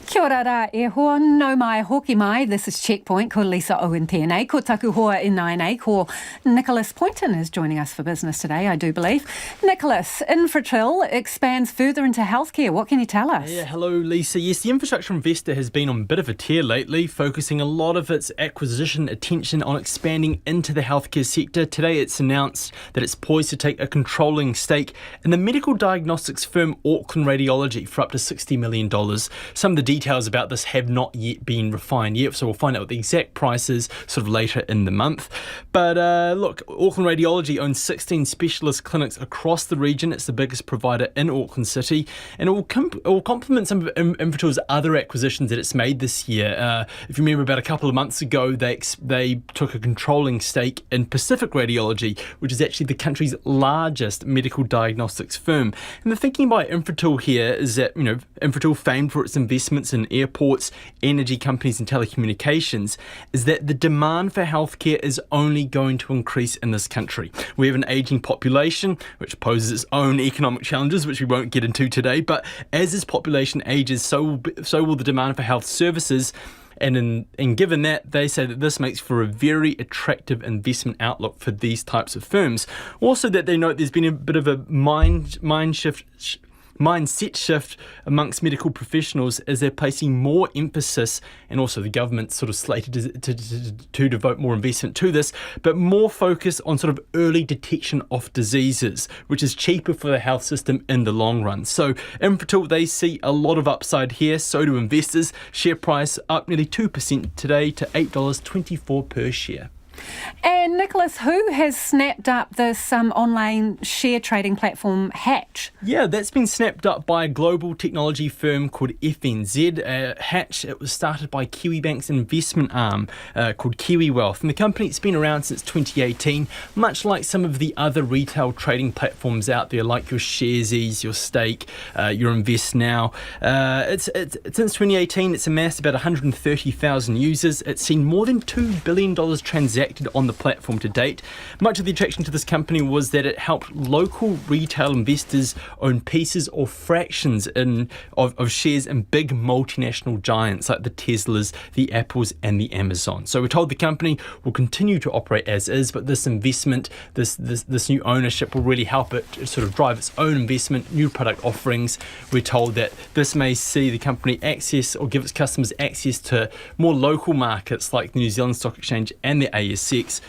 Kia ora rā e hoa, no mai hoki mai. This is Checkpoint, ko Lisa Owen tēnei. Ko taku hoa i nai nei, ko Nicholas Poynton is joining us for business today, I do believe. Nicholas, Infratil expands further into healthcare. What can you tell us? Yeah, hello Lisa. Yes, the infrastructure investor has been on a bit of a tear lately, focusing a lot of its acquisition attention on expanding into the healthcare sector. Today it's announced that it's poised to take a controlling stake in the medical diagnostics firm Auckland Radiology for up to $60 million. Some of the details about this have not yet been refined yet, so we'll find out what the exact price is sort of later in the month. But look, Auckland Radiology owns 16 specialist clinics across the region. It's the biggest provider in Auckland City, and it will complement some of Infratil's other acquisitions that it's made this year. If you remember, about a couple of months ago, they took a controlling stake in Pacific Radiology, which is actually the country's largest medical diagnostics firm. And the thinking by Infratil here is that, Infratil, famed for its investments in airports, energy companies and telecommunications, is that the demand for healthcare is only going to increase in this country. We have an ageing population, which poses its own economic challenges, which we won't get into today, but as this population ages, so will the demand for health services. And given that, they say that this makes for a very attractive investment outlook for these types of firms. Also, that they note there's been a bit of a mindset shift amongst medical professionals as they're placing more emphasis, and also the government sort of slated to devote more investment to this, but more focus on sort of early detection of diseases, which is cheaper for the health system in the long run. So Infratil, they see a lot of upside here, so do investors. Share price up nearly 2% today to $8.24 per share. And Nicholas, who has snapped up this online share trading platform Hatch? Yeah, that's been snapped up by a global technology firm called FNZ. Hatch, it was started by Kiwibank's investment arm called Kiwi Wealth. And the company's been around since 2018, much like some of the other retail trading platforms out there, like your Sharesies, your Stake, your Invest Now. Since 2018, it's amassed about 130,000 users. It's seen more than $2 billion transacted on the platform to date. Much of the attraction to this company was that it helped local retail investors own pieces or fractions of shares in big multinational giants like the Teslas, the Apples and the Amazon. So we're told the company will continue to operate as is, but this investment, this new ownership will really help it sort of drive its own investment, new product offerings. We're told that this may see the company access or give its customers access to more local markets like the New Zealand Stock Exchange and the ASX,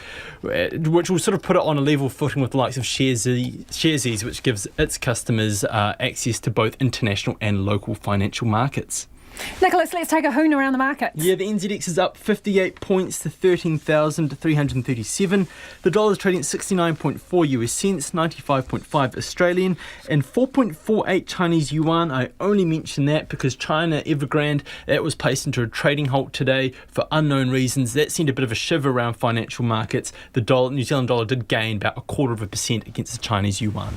which will sort of put it on a level footing with the likes of Sharesies, which gives its customers access to both international and local financial markets. Nicholas, let's take a hoon around the markets. Yeah, the NZX is up 58 points to 13,337. The dollar is trading at 69.4 US cents, 95.5 Australian, and 4.48 Chinese yuan. I only mention that because China, Evergrande, that was placed into a trading halt today for unknown reasons. That sent a bit of a shiver around financial markets. The New Zealand dollar did gain about 0.25% against the Chinese yuan.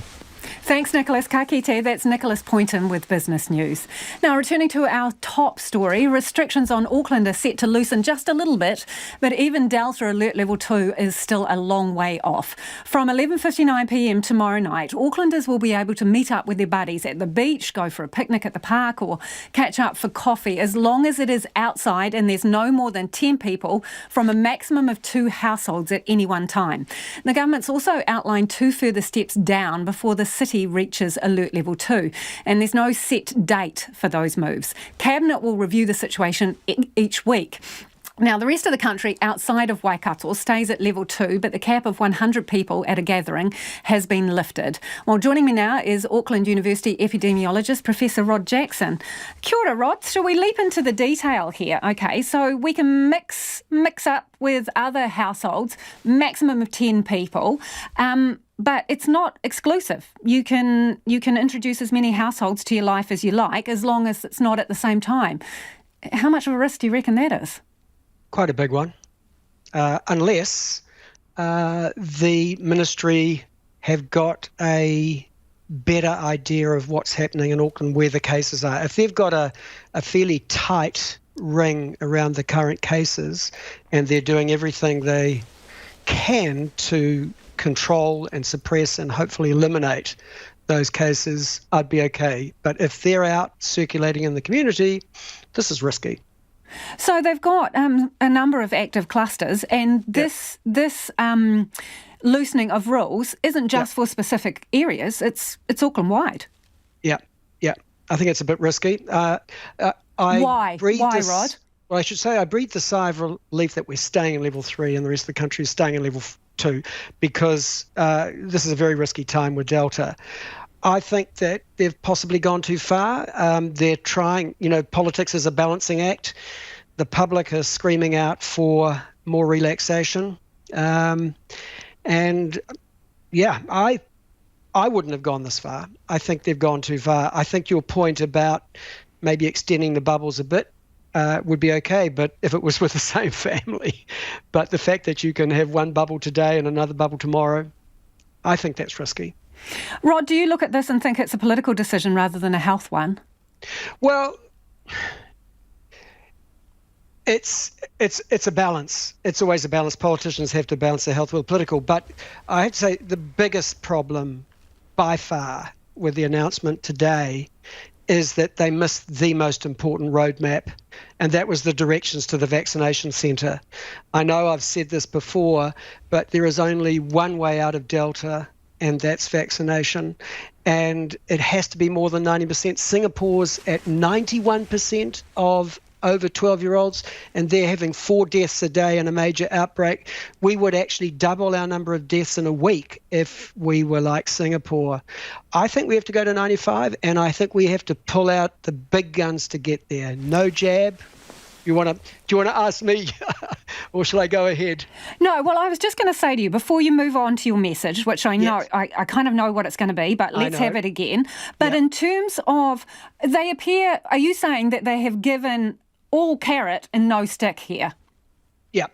Thanks, Nicholas. Ka kite. That's Nicholas Poynton with Business News. Now, returning to our top story, restrictions on Auckland are set to loosen just a little bit, but even Delta Alert Level 2 is still a long way off. From 11:59pm tomorrow night, Aucklanders will be able to meet up with their buddies at the beach, go for a picnic at the park or catch up for coffee, as long as it is outside and there's no more than 10 people from a maximum of 2 households at any one time. The government's also outlined 2 further steps down before the city reaches Alert Level 2, and there's no set date for those moves. Cabinet will review the situation each week. Now, the rest of the country outside of Waikato stays at Level 2, but the cap of 100 people at a gathering has been lifted. Well, joining me now is Auckland University epidemiologist Professor Rod Jackson. Kia ora, Rod. Shall we leap into the detail here? Okay, so we can mix up with other households, maximum of 10 people. But it's not exclusive. You can introduce as many households to your life as you like, as long as it's not at the same time. How much of a risk do you reckon that is? Quite a big one, unless the ministry have got a better idea of what's happening in Auckland, where the cases are. If they've got a fairly tight ring around the current cases and they're doing everything they can to control and suppress and hopefully eliminate those cases, I'd be okay. But if they're out circulating in the community, this is risky. So they've got a number of active clusters, and this loosening of rules isn't just for specific areas, it's Auckland-wide. Yeah. I think it's a bit risky. Why, Rod? Well, I should say I breathe the sigh of relief that we're staying in Level 3 and the rest of the country is staying in Level 2, because this is a very risky time with Delta. I think that they've possibly gone too far. They're trying, politics is a balancing act. The public is screaming out for more relaxation. I wouldn't have gone this far. I think they've gone too far. I think your point about maybe extending the bubbles a bit would be okay, but if it was with the same family. But the fact that you can have one bubble today and another bubble tomorrow, I think that's risky. Rod, do you look at this and think it's a political decision rather than a health one? Well, it's a balance. It's always a balance. Politicians have to balance their health with political. But I have to say the biggest problem by far with the announcement today is that they missed the most important roadmap, and that was the directions to the vaccination centre. I know I've said this before, but there is only one way out of Delta, and that's vaccination. And it has to be more than 90%. Singapore's at 91% of over 12-year-olds, and they're having 4 deaths a day in a major outbreak. We would actually double our number of deaths in a week if we were like Singapore. I think we have to go to 95, and I think we have to pull out the big guns to get there. No jab, Do you want to ask me, or shall I go ahead? No, well, I was just going to say to you, before you move on to your message, which I know, I kind of know what it's going to be, but let's have it again. But in terms of, are you saying that they have given all carrot and no stick here? Yeah.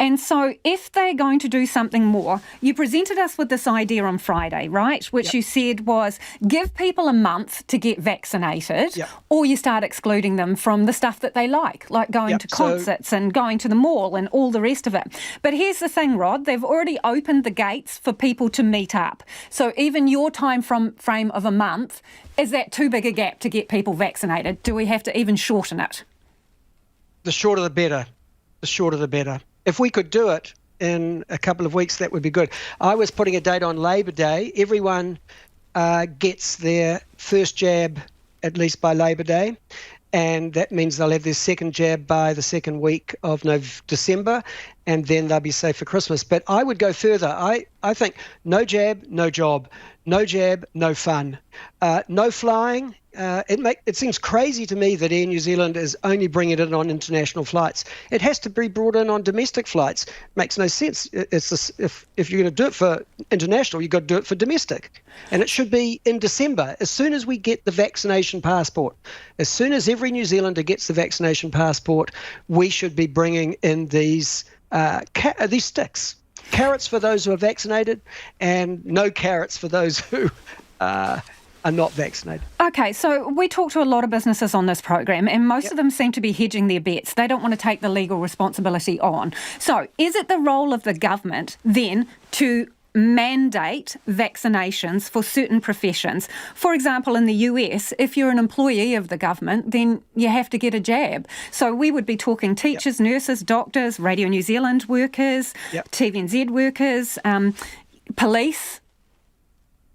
And so if they're going to do something more, you presented us with this idea on Friday, right? Which you said was give people a month to get vaccinated, or you start excluding them from the stuff that they like going to concerts and going to the mall and all the rest of it. But here's the thing, Rod, they've already opened the gates for people to meet up. So even your time frame of a month, is that too big a gap to get people vaccinated? Do we have to even shorten it? The shorter the better. The shorter the better. If we could do it in a couple of weeks, that would be good. I was putting a date on Labour Day. Everyone gets their first jab at least by Labour Day, and that means they'll have their second jab by the second week of December, and then they'll be safe for Christmas. But I would go further. I think no jab, no job. No jab, no fun. No flying. It seems crazy to me that Air New Zealand is only bringing it in on international flights. It has to be brought in on domestic flights. Makes no sense. If you're going to do it for international, you've got to do it for domestic. And it should be in December, as soon as we get the vaccination passport. As soon as every New Zealander gets the vaccination passport, we should be bringing in these sticks. Carrots for those who are vaccinated and no carrots for those who are not vaccinated. Okay, so we talk to a lot of businesses on this program, and most of them seem to be hedging their bets. They don't want to take the legal responsibility on. So is it the role of the government then to mandate vaccinations for certain professions? For example, in the US, if you're an employee of the government, then you have to get a jab. So we would be talking teachers, nurses, doctors, Radio New Zealand workers, TVNZ workers, police.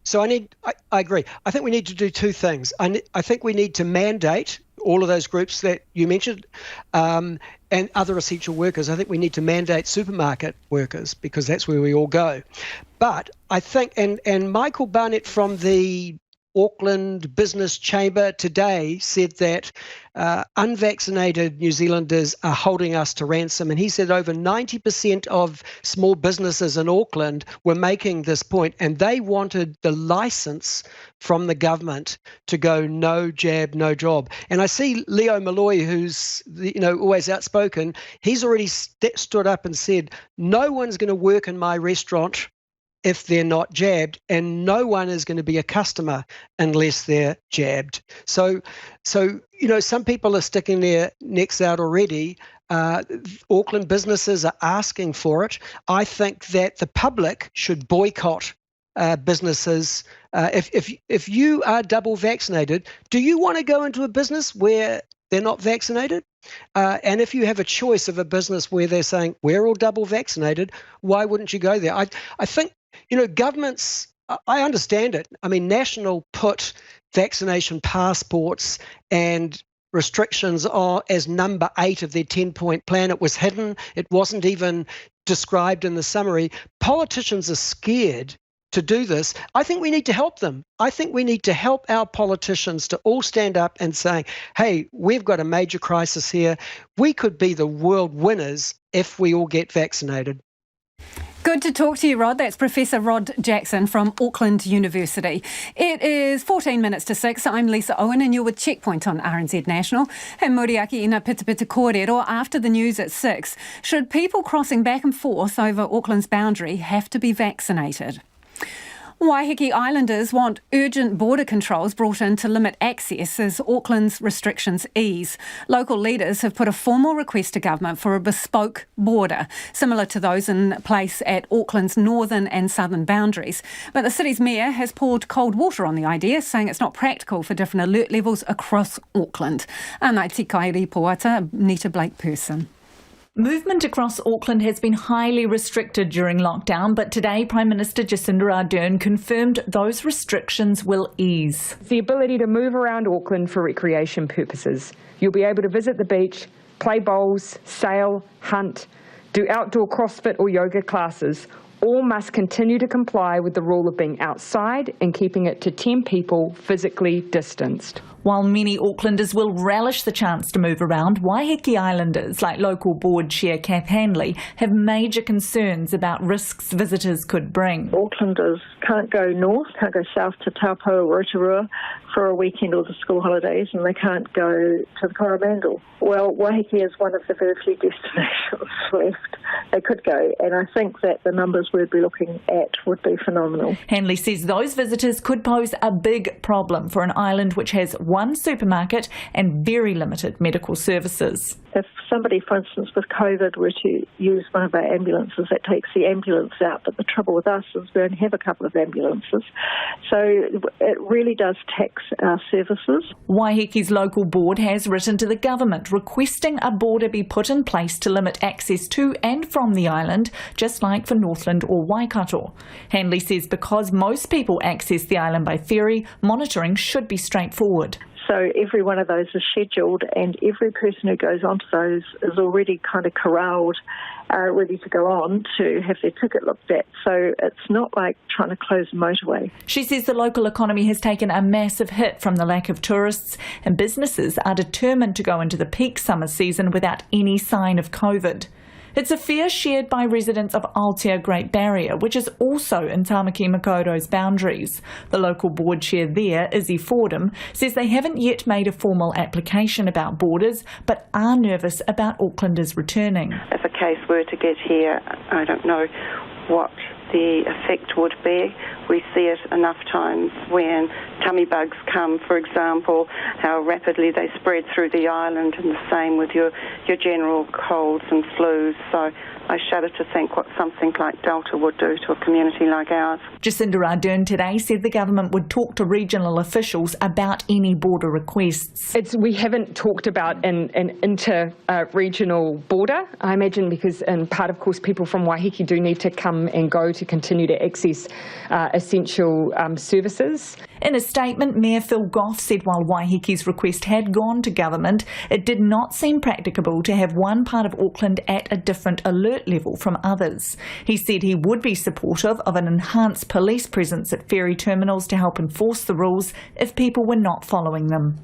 So I agree. I think we need to do two things. I think we need to mandate all of those groups that you mentioned, and other essential workers. I think we need to mandate supermarket workers because that's where we all go. But I think, and Michael Barnett from the Auckland Business Chamber today said that unvaccinated New Zealanders are holding us to ransom. And he said over 90% of small businesses in Auckland were making this point, and they wanted the license from the government to go no jab, no job. And I see Leo Malloy, who's always outspoken, he's already stood up and said, no one's going to work in my restaurant if they're not jabbed, and no one is going to be a customer unless they're jabbed. So some people are sticking their necks out already. Auckland businesses are asking for it. I think that the public should boycott businesses. If you are double vaccinated, do you want to go into a business where they're not vaccinated? And if you have a choice of a business where they're saying, we're all double vaccinated, why wouldn't you go there? I think, governments, I understand it. I mean, National put vaccination passports and restrictions as number 8 of their 10-point plan. It was hidden. It wasn't even described in the summary. Politicians are scared to do this. I think we need to help them. I think we need to help our politicians to all stand up and say, hey, we've got a major crisis here. We could be the world winners if we all get vaccinated. Good to talk to you, Rod. That's Professor Rod Jackson from Auckland University. It is 14 minutes to 6. I'm Lisa Owen and you're with Checkpoint on RNZ National. He muriaki ina pita pita kōrero after the news at 6. Should people crossing back and forth over Auckland's boundary have to be vaccinated? Waiheke Islanders want urgent border controls brought in to limit access as Auckland's restrictions ease. Local leaders have put a formal request to government for a bespoke border, similar to those in place at Auckland's northern and southern boundaries. But the city's mayor has poured cold water on the idea, saying it's not practical for different alert levels across Auckland. Anai te kairi poata, Nita Blake Person. Movement across Auckland has been highly restricted during lockdown, but today Prime Minister Jacinda Ardern confirmed those restrictions will ease. The ability to move around Auckland for recreation purposes. You'll be able to visit the beach, play bowls, sail, hunt, do outdoor CrossFit or yoga classes. All must continue to comply with the rule of being outside and keeping it to 10 people physically distanced. While many Aucklanders will relish the chance to move around, Waiheke Islanders, like local board chair Kath Hanley, have major concerns about risks visitors could bring. Aucklanders can't go north, can't go south to Taupo or Rotorua for a weekend or the school holidays, and they can't go to the Coromandel. Well, Waiheke is one of the very few destinations left they could go, and I think that the numbers we'd be looking at would be phenomenal. Hanley says those visitors could pose a big problem for an island which has one supermarket and very limited medical services. If somebody, for instance, with COVID were to use one of our ambulances, that takes the ambulance out. But the trouble with us is we only have a couple of ambulances. So it really does tax our services. Waiheke's local board has written to the government requesting a border be put in place to limit access to and from the island, just like for Northland or Waikato. Hanley says because most people access the island by ferry, monitoring should be straightforward. So every one of those is scheduled, and every person who goes onto those is already kind of corralled, ready to go on to have their ticket looked at. So it's not like trying to close a motorway. She says the local economy has taken a massive hit from the lack of tourists, and businesses are determined to go into the peak summer season without any sign of COVID. It's a fear shared by residents of Aotea Great Barrier, which is also in Tamaki Makaurau's boundaries. The local board chair there, Izzy Fordham, says they haven't yet made a formal application about borders, but are nervous about Aucklanders returning. If a case were to get here, I don't know what the effect would be. We see it enough times when tummy bugs come, for example, how rapidly they spread through the island, and the same with your general colds and flus. So I shudder to think what something like Delta would do to a community like ours. Jacinda Ardern today said the government would talk to regional officials about any border requests. We haven't talked about an inter-regional border, I imagine, because part, of course, people from Waiheke do need to come and go to continue to access essential services. In a statement, Mayor Phil Goff said while Waiheke's request had gone to government, it did not seem practicable to have one part of Auckland at a different alert level from others. He said he would be supportive of an enhanced police presence at ferry terminals to help enforce the rules if people were not following them.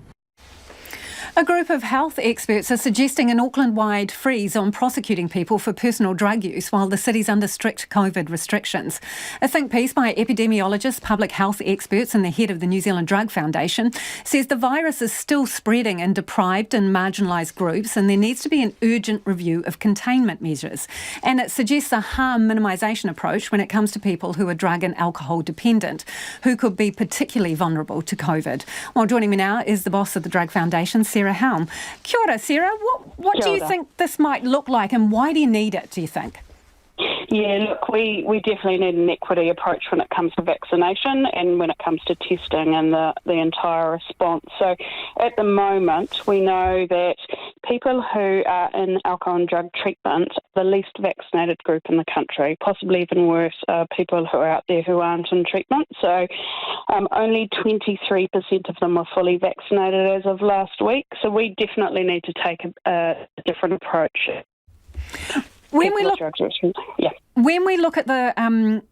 A group of health experts are suggesting an Auckland-wide freeze on prosecuting people for personal drug use while the city's under strict COVID restrictions. A think piece by epidemiologists, public health experts and the head of the New Zealand Drug Foundation says the virus is still spreading in deprived and marginalised groups, and there needs to be an urgent review of containment measures. And it suggests a harm minimisation approach when it comes to people who are drug and alcohol dependent, who could be particularly vulnerable to COVID. Well, joining me now is the boss of the Drug Foundation, Sarah Helm. Kia ora, Sarah. What do you think this might look like, and why do you need it, do you think? Yeah, look, we definitely need an equity approach when it comes to vaccination and when it comes to testing and the entire response. So at the moment, we know that people who are in alcohol and drug treatment are the least vaccinated group in the country. Possibly even worse are people who are out there who aren't in treatment. So only 23% of them are fully vaccinated as of last week. So we definitely need to take a different approach. When we look at the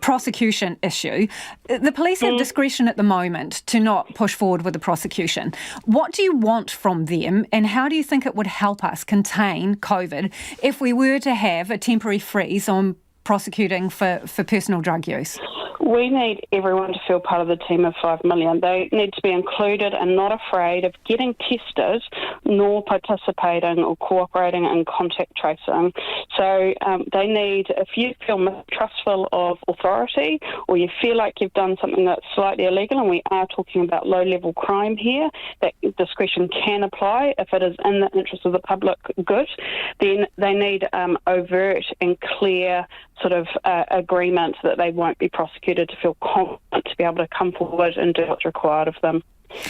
prosecution issue, the police have discretion at the moment to not push forward with the prosecution. What do you want from them, and how do you think it would help us contain COVID if we were to have a temporary freeze on prosecuting for personal drug use? We need everyone to feel part of the team of 5 million. They need to be included and not afraid of getting tested, nor participating or cooperating in contact tracing. So they need, if you feel mistrustful of authority or you feel like you've done something that's slightly illegal, and we are talking about low-level crime here, that discretion can apply if it is in the interest of the public good, then they need overt and clear sort of agreement that they won't be prosecuted, to feel confident to be able to come forward and do what's required of them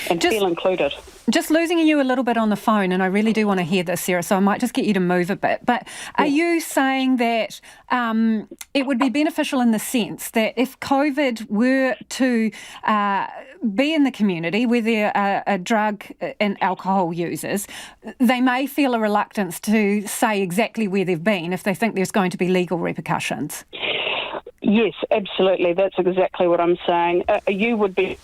and feel included. Just losing you a little bit on the phone, and I really do want to hear this, Sarah, so I might just get you to move a bit. But are you saying that it would be beneficial in the sense that if COVID were to be in the community where there are drug and alcohol users, they may feel a reluctance to say exactly where they've been if they think there's going to be legal repercussions? Yes, absolutely. That's exactly what I'm saying. You would be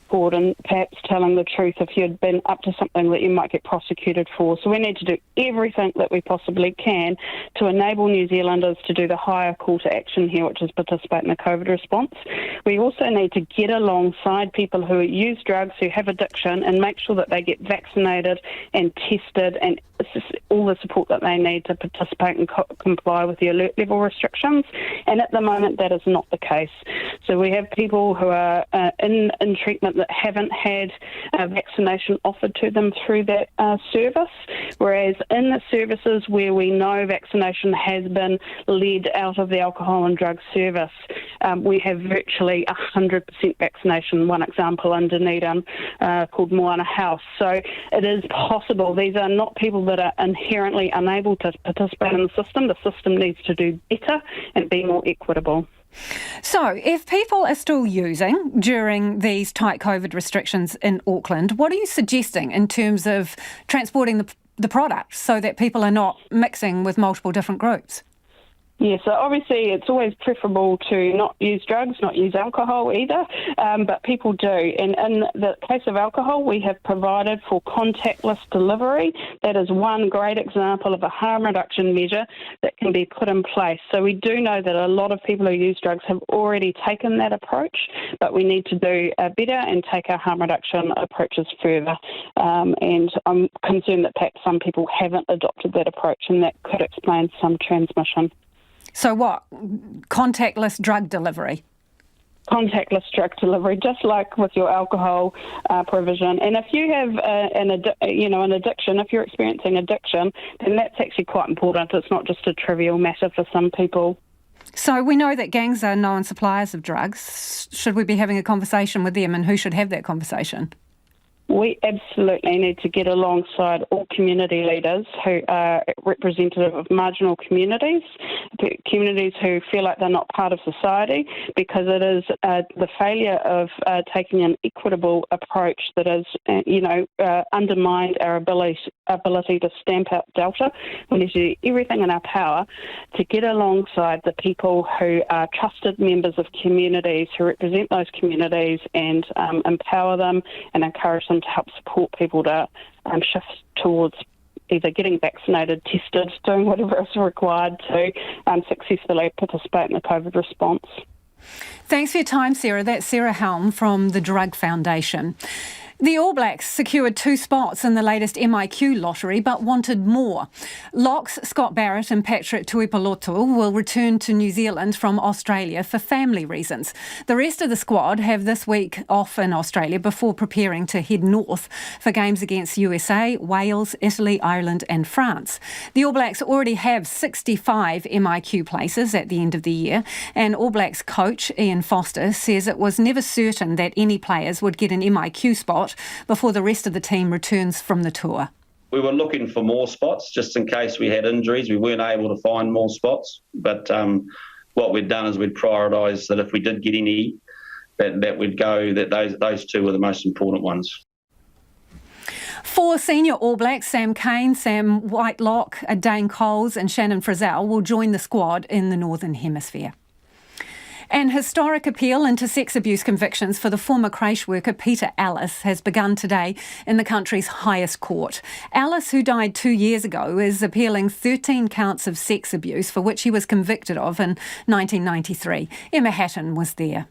record and perhaps telling the truth if you'd been up to something that you might get prosecuted for. So we need to do everything that we possibly can to enable New Zealanders to do the higher call to action here, which is participate in the COVID response. We also need to get alongside people who use drugs, who have addiction, and make sure that they get vaccinated and tested and all the support that they need to participate and comply with the alert level restrictions. And at the moment, that is not the case. So we have people who are in treatment that haven't had vaccination offered to them through that service, whereas in the services where we know vaccination has been led out of the alcohol and drug service, we have virtually 100% vaccination. One example in Dunedin called Moana House. So it is possible. These are not people that are inherently unable to participate in the system. The system needs to do better and be more equitable. So, if people are still using during these tight COVID restrictions in Auckland, what are you suggesting in terms of transporting the product so that people are not mixing with multiple different groups? Yeah, so obviously it's always preferable to not use drugs, not use alcohol either, but people do. And in the case of alcohol, we have provided for contactless delivery. That is one great example of a harm reduction measure that can be put in place. So we do know that a lot of people who use drugs have already taken that approach, but we need to do better and take our harm reduction approaches further. And I'm concerned that perhaps some people haven't adopted that approach, and that could explain some transmission. So what? Contactless drug delivery? Contactless drug delivery, just like with your alcohol provision. And if you have an addiction, if you're experiencing addiction, then that's actually quite important. It's not just a trivial matter for some people. So we know that gangs are known suppliers of drugs. Should we be having a conversation with them, and who should have that conversation? We absolutely need to get alongside all community leaders who are representative of marginal communities, communities who feel like they're not part of society, because it is the failure of taking an equitable approach that has, undermined our ability to stamp out Delta. We need to do everything in our power to get alongside the people who are trusted members of communities, who represent those communities, and empower them and encourage them to help support people to shift towards either getting vaccinated, tested, doing whatever is required to successfully participate in the COVID response. Thanks for your time, Sarah. That's Sarah Helm from the Drug Foundation. The All Blacks secured 2 spots in the latest MIQ lottery, but wanted more. Locks Scott Barrett and Patrick Tuipulotu will return to New Zealand from Australia for family reasons. The rest of the squad have this week off in Australia before preparing to head north for games against USA, Wales, Italy, Ireland and France. The All Blacks already have 65 MIQ places at the end of the year, and All Blacks coach Ian Foster says it was never certain that any players would get an MIQ spot before the rest of the team returns from the tour. We were looking for more spots just in case we had injuries. We weren't able to find more spots, but what we'd done is we'd prioritised that if we did get any, that we'd go, that those 2 were the most important ones. 4 senior All Blacks, Sam Cane, Sam Whitelock, Dane Coles and Shannon Frizzell will join the squad in the Northern Hemisphere. An historic appeal into sex abuse convictions for the former creche worker Peter Ellis has begun today in the country's highest court. Ellis, who died 2 years ago, is appealing 13 counts of sex abuse for which he was convicted of in 1993. Emma Hatton was there.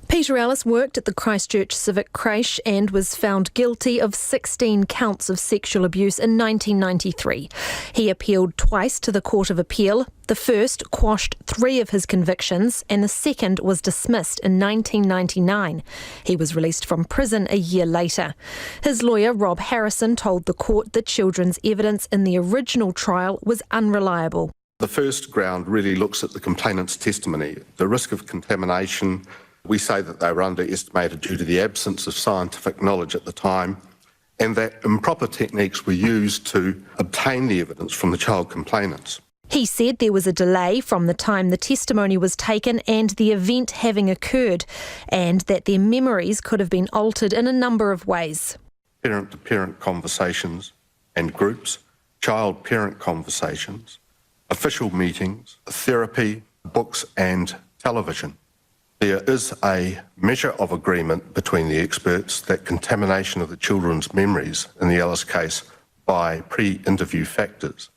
Peter Ellis worked at the Christchurch Civic Creche and was found guilty of 16 counts of sexual abuse in 1993. He appealed twice to the Court of Appeal. The first quashed 3 of his convictions and the second was dismissed in 1999. He was released from prison a year later. His lawyer, Rob Harrison, told the court that children's evidence in the original trial was unreliable. The first ground really looks at the complainant's testimony. The risk of contamination, we say that they were underestimated due to the absence of scientific knowledge at the time, and that improper techniques were used to obtain the evidence from the child complainants. He said there was a delay from the time the testimony was taken and the event having occurred, and that their memories could have been altered in a number of ways. Parent-to-parent conversations and groups, child-parent conversations, official meetings, therapy, books and television. There is a measure of agreement between the experts that contamination of the children's memories in the Ellis case by pre-interview factors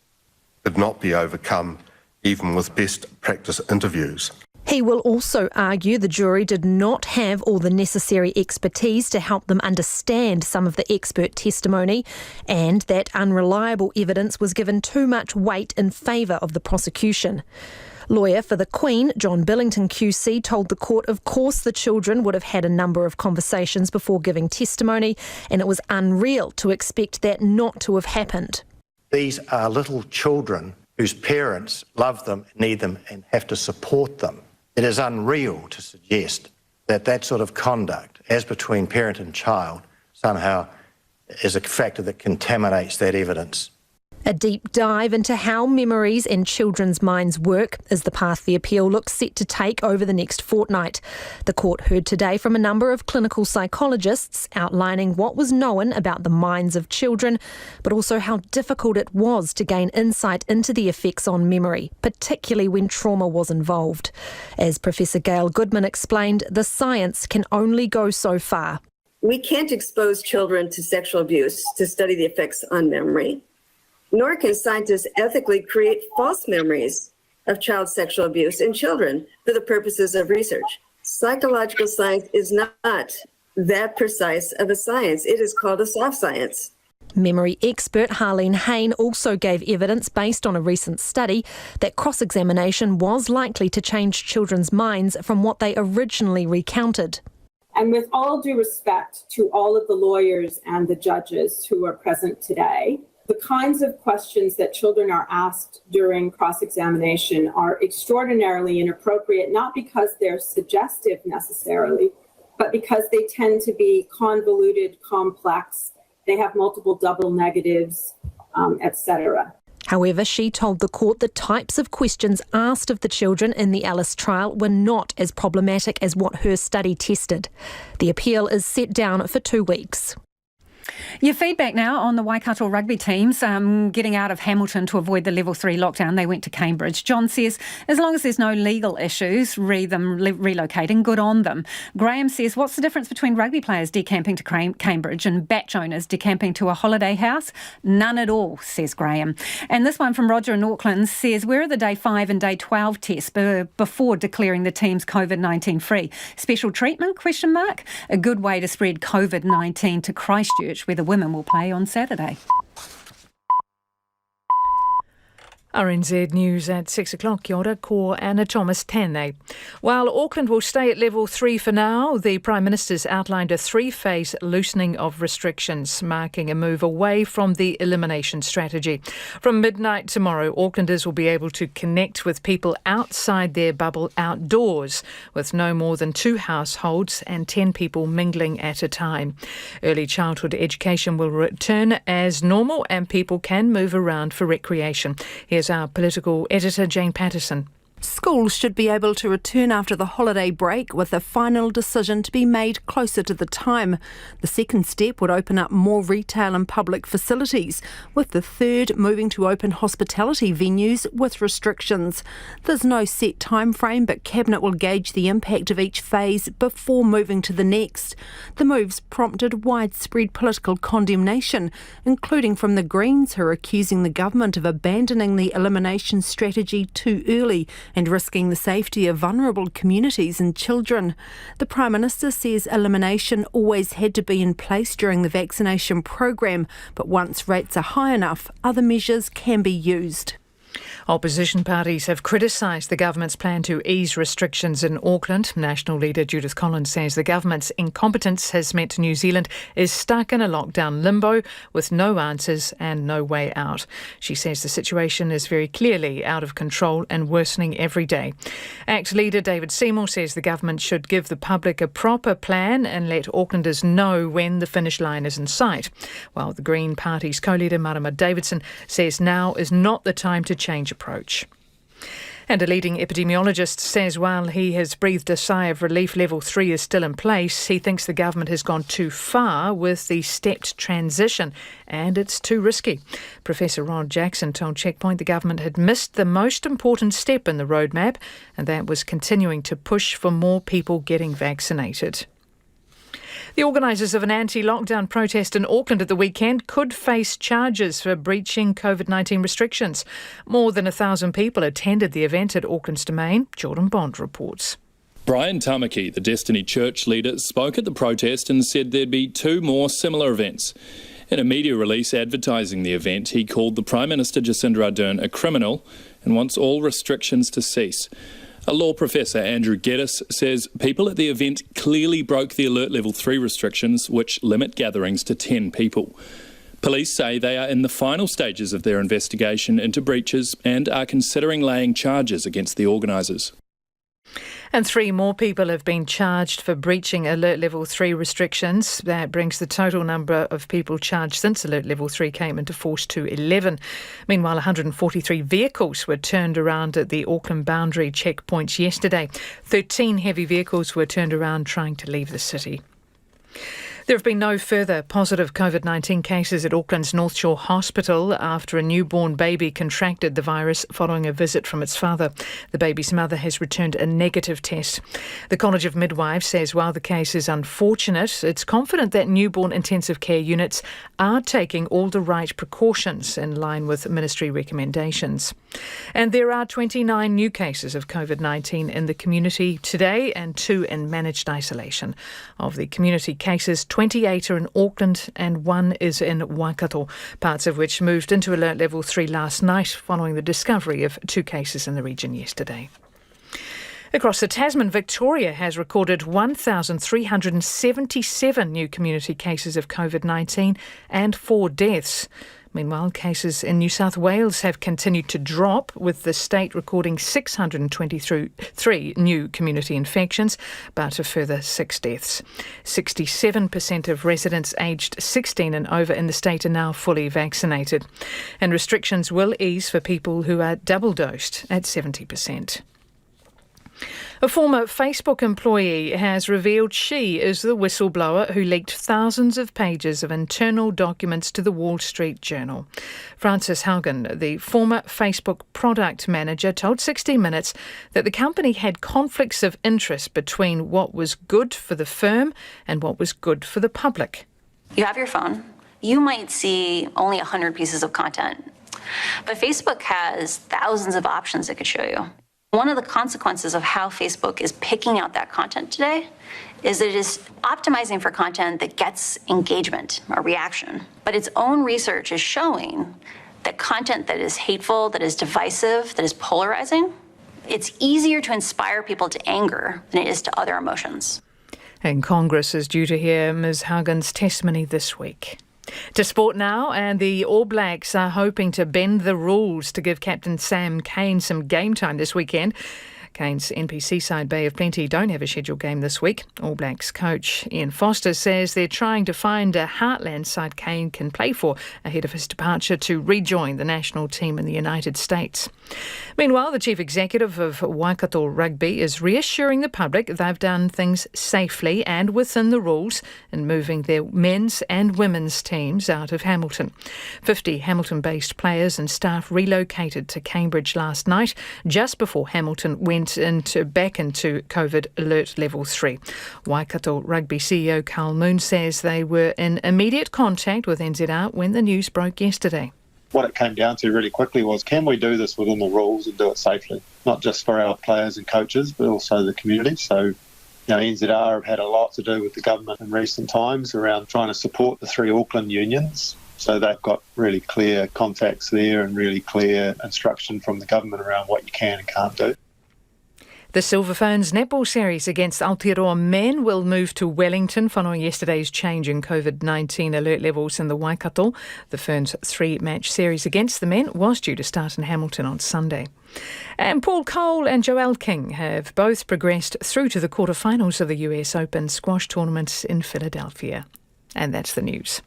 could not be overcome even with best practice interviews. He will also argue the jury did not have all the necessary expertise to help them understand some of the expert testimony, and that unreliable evidence was given too much weight in favour of the prosecution. Lawyer for the Queen, John Billington QC, told the court of course the children would have had a number of conversations before giving testimony, and it was unreal to expect that not to have happened. These are little children whose parents love them, need them, and have to support them. It is unreal to suggest that that sort of conduct, as between parent and child, somehow is a factor that contaminates that evidence. A deep dive into how memories and children's minds work is the path the appeal looks set to take over the next fortnight. The court heard today from a number of clinical psychologists outlining what was known about the minds of children, but also how difficult it was to gain insight into the effects on memory, particularly when trauma was involved. As Professor Gail Goodman explained, the science can only go so far. We can't expose children to sexual abuse to study the effects on memory. Nor can scientists ethically create false memories of child sexual abuse in children for the purposes of research. Psychological science is not that precise of a science. It is called a soft science. Memory expert Harleen Hain also gave evidence based on a recent study that cross-examination was likely to change children's minds from what they originally recounted. And with all due respect to all of the lawyers and the judges who are present today, the kinds of questions that children are asked during cross-examination are extraordinarily inappropriate, not because they're suggestive necessarily, but because they tend to be convoluted, complex, they have multiple double negatives, etc. However, she told the court the types of questions asked of the children in the Ellis trial were not as problematic as what her study tested. The appeal is set down for 2 weeks. Your feedback now on the Waikato rugby teams getting out of Hamilton to avoid the level 3 lockdown. They went to Cambridge. John says, as long as there's no legal issues, them relocating, good on them. Graham says, what's the difference between rugby players decamping to Cambridge and batch owners decamping to a holiday house? None at all, says Graham. And this one from Roger in Auckland says, where are the day 5 and day 12 tests before declaring the teams COVID-19 free? Special treatment, ? A good way to spread COVID-19 to Christchurch, where the women will play on Saturday. RNZ News at 6 o'clock. Kia ora, ko Anna Thomas tēnei. While Auckland will stay at level 3 for now, the Prime Minister's outlined a 3-phase loosening of restrictions, marking a move away from the elimination strategy. From midnight tomorrow, Aucklanders will be able to connect with people outside their bubble outdoors, with no more than 2 households and 10 people mingling at a time. Early childhood education will return as normal and people can move around for recreation. Here's our political editor, Jane Patterson. Schools should be able to return after the holiday break, with a final decision to be made closer to the time. The second step would open up more retail and public facilities, with the third moving to open hospitality venues with restrictions. There's no set time frame, but Cabinet will gauge the impact of each phase before moving to the next. The moves prompted widespread political condemnation, including from the Greens, who are accusing the government of abandoning the elimination strategy too early and risking the safety of vulnerable communities and children. The Prime Minister says elimination always had to be in place during the vaccination program, but once rates are high enough, other measures can be used. Opposition parties have criticised the government's plan to ease restrictions in Auckland. National leader Judith Collins says the government's incompetence has meant New Zealand is stuck in a lockdown limbo with no answers and no way out. She says the situation is very clearly out of control and worsening every day. ACT leader David Seymour says the government should give the public a proper plan and let Aucklanders know when the finish line is in sight. While the Green Party's co-leader Marama Davidson says now is not the time to change approach. And a leading epidemiologist says while he has breathed a sigh of relief, level 3 is still in place. He thinks the government has gone too far with the stepped transition and it's too risky. Professor Rod Jackson told Checkpoint the government had missed the most important step in the roadmap, and that was continuing to push for more people getting vaccinated. The organisers of an anti-lockdown protest in Auckland at the weekend could face charges for breaching COVID-19 restrictions. More than 1,000 people attended the event at Auckland's Domain. Jordan Bond reports. Brian Tamaki, the Destiny Church leader, spoke at the protest and said there'd be 2 more similar events. In a media release advertising the event, he called the Prime Minister Jacinda Ardern a criminal and wants all restrictions to cease. A law professor, Andrew Geddes, says people at the event clearly broke the Alert Level 3 restrictions, which limit gatherings to 10 people. Police say they are in the final stages of their investigation into breaches and are considering laying charges against the organisers. And 3 more people have been charged for breaching Alert Level 3 restrictions. That brings the total number of people charged since Alert Level 3 came into force to 11. Meanwhile, 143 vehicles were turned around at the Auckland boundary checkpoints yesterday. 13 heavy vehicles were turned around trying to leave the city. There have been no further positive COVID-19 cases at Auckland's North Shore Hospital after a newborn baby contracted the virus following a visit from its father. The baby's mother has returned a negative test. The College of Midwives says while the case is unfortunate, it's confident that newborn intensive care units are taking all the right precautions in line with ministry recommendations. And there are 29 new cases of COVID-19 in the community today and 2 in managed isolation. Of the community cases, 28 are in Auckland and 1 is in Waikato, parts of which moved into Alert Level 3 last night following the discovery of 2 cases in the region yesterday. Across the Tasman, Victoria has recorded 1,377 new community cases of COVID-19 and 4 deaths. Meanwhile, cases in New South Wales have continued to drop, with the state recording 623 new community infections, but a further 6 deaths. 67% of residents aged 16 and over in the state are now fully vaccinated, and restrictions will ease for people who are double-dosed at 70%. A former Facebook employee has revealed she is the whistleblower who leaked thousands of pages of internal documents to the Wall Street Journal. Frances Haugen, the former Facebook product manager, told 60 Minutes that the company had conflicts of interest between what was good for the firm and what was good for the public. You have your phone. You might see only 100 pieces of content, but Facebook has thousands of options it could show you. One of the consequences of how Facebook is picking out that content today is that it is optimizing for content that gets engagement or reaction. But its own research is showing that content that is hateful, that is divisive, that is polarizing, it's easier to inspire people to anger than it is to other emotions. And Congress is due to hear Ms. Haugen's testimony this week. To sport now, and the All Blacks are hoping to bend the rules to give captain Sam Cane some game time this weekend. Cane's NPC side Bay of Plenty don't have a scheduled game this week. All Blacks coach Ian Foster says they're trying to find a heartland side Cane can play for ahead of his departure to rejoin the national team in the United States. Meanwhile, the chief executive of Waikato Rugby is reassuring the public they've done things safely and within the rules in moving their men's and women's teams out of Hamilton. 50 Hamilton-based players and staff relocated to Cambridge last night, just before Hamilton went back into COVID Alert Level 3. Waikato Rugby CEO Carl Moon says they were in immediate contact with NZR when the news broke yesterday. What it came down to really quickly was, can we do this within the rules and do it safely? Not just for our players and coaches, but also the community. So, NZR have had a lot to do with the government in recent times around trying to support the 3 Auckland unions. So they've got really clear contacts there and really clear instruction from the government around what you can and can't do. The Silver Ferns netball series against Aotearoa men will move to Wellington following yesterday's change in COVID-19 alert levels in the Waikato. The Ferns' 3-match series against the men was due to start in Hamilton on Sunday. And Paul Cole and Joelle King have both progressed through to the quarterfinals of the US Open squash tournament in Philadelphia. And that's the news.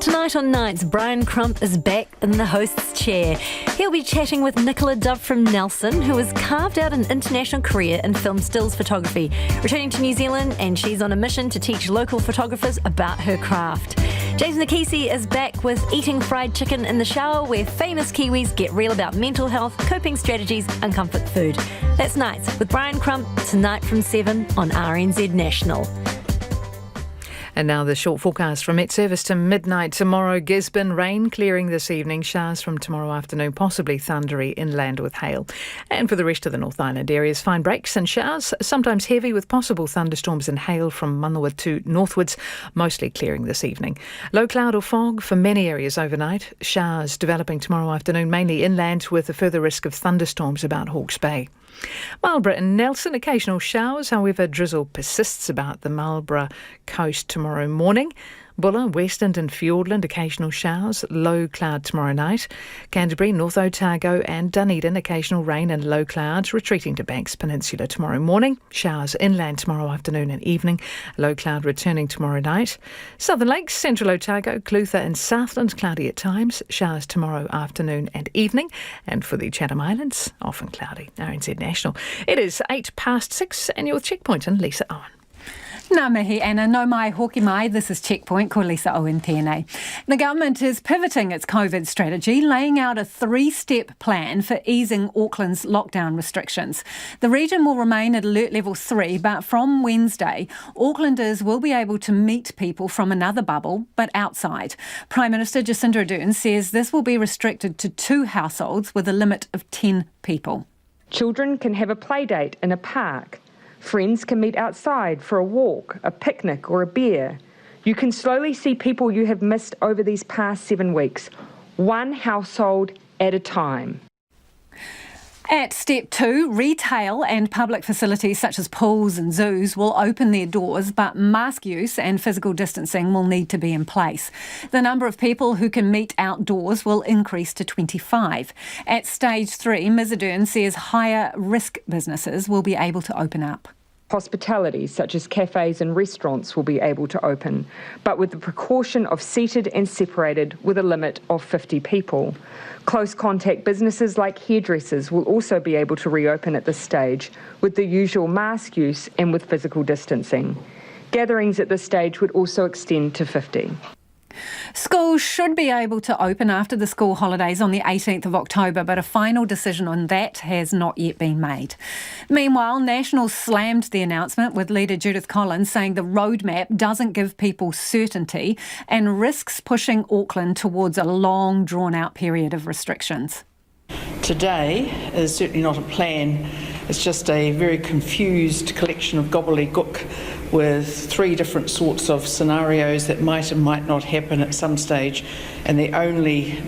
Tonight on Nights, Brian Crump is back in the host's chair. He'll be chatting with Nicola Dove from Nelson, who has carved out an international career in film stills photography, returning to New Zealand, and she's on a mission to teach local photographers about her craft. James Nakisi is back with Eating Fried Chicken in the Shower, where famous Kiwis get real about mental health, coping strategies and comfort food. That's Nights with Brian Crump, tonight from 7 on RNZ National. And now the short forecast from Met Service to midnight tomorrow. Gisborne, rain clearing this evening. Showers from tomorrow afternoon, possibly thundery inland with hail. And for the rest of the North Island areas, fine breaks and showers, sometimes heavy with possible thunderstorms and hail from Manawa to northwards, mostly clearing this evening. Low cloud or fog for many areas overnight. Showers developing tomorrow afternoon, mainly inland with a further risk of thunderstorms about Hawke's Bay. Marlborough and Nelson, occasional showers, however drizzle persists about the Marlborough coast tomorrow morning. Buller, Westland and Fiordland, occasional showers, low cloud tomorrow night. Canterbury, North Otago and Dunedin, occasional rain and low clouds, retreating to Banks Peninsula tomorrow morning. Showers inland tomorrow afternoon and evening, low cloud returning tomorrow night. Southern Lakes, Central Otago, Clutha and Southland, cloudy at times, showers tomorrow afternoon and evening. And for the Chatham Islands, often cloudy. RNZ National. It is 6:08 and you're with Checkpoint and Lisa Owen. Nā mihi ana, no mai hoki mai. This is Checkpoint, ko Lisa Owen tēnei. The government is pivoting its COVID strategy, laying out a 3-step plan for easing Auckland's lockdown restrictions. The region will remain at alert level 3, but from Wednesday, Aucklanders will be able to meet people from another bubble, but outside. Prime Minister Jacinda Ardern says this will be restricted to 2 households with a limit of 10 people. Children can have a play date in a park. Friends can meet outside for a walk, a picnic or a beer. You can slowly see people you have missed over these past 7 weeks, 1 household at a time. At step 2, retail and public facilities such as pools and zoos will open their doors, but mask use and physical distancing will need to be in place. The number of people who can meet outdoors will increase to 25. At stage 3, Ms Ardern says higher risk businesses will be able to open up. Hospitality, such as cafes and restaurants, will be able to open, but with the precaution of seated and separated with a limit of 50 people. Close contact businesses like hairdressers will also be able to reopen at this stage with the usual mask use and with physical distancing. Gatherings at this stage would also extend to 50. Schools should be able to open after the school holidays on the 18th of October, but a final decision on that has not yet been made. Meanwhile, National slammed the announcement, with leader Judith Collins saying the roadmap doesn't give people certainty and risks pushing Auckland towards a long, drawn-out period of restrictions. Today is certainly not a plan. It's just a very confused collection of gobbledygook with 3 different sorts of scenarios that might and might not happen at some stage, and the only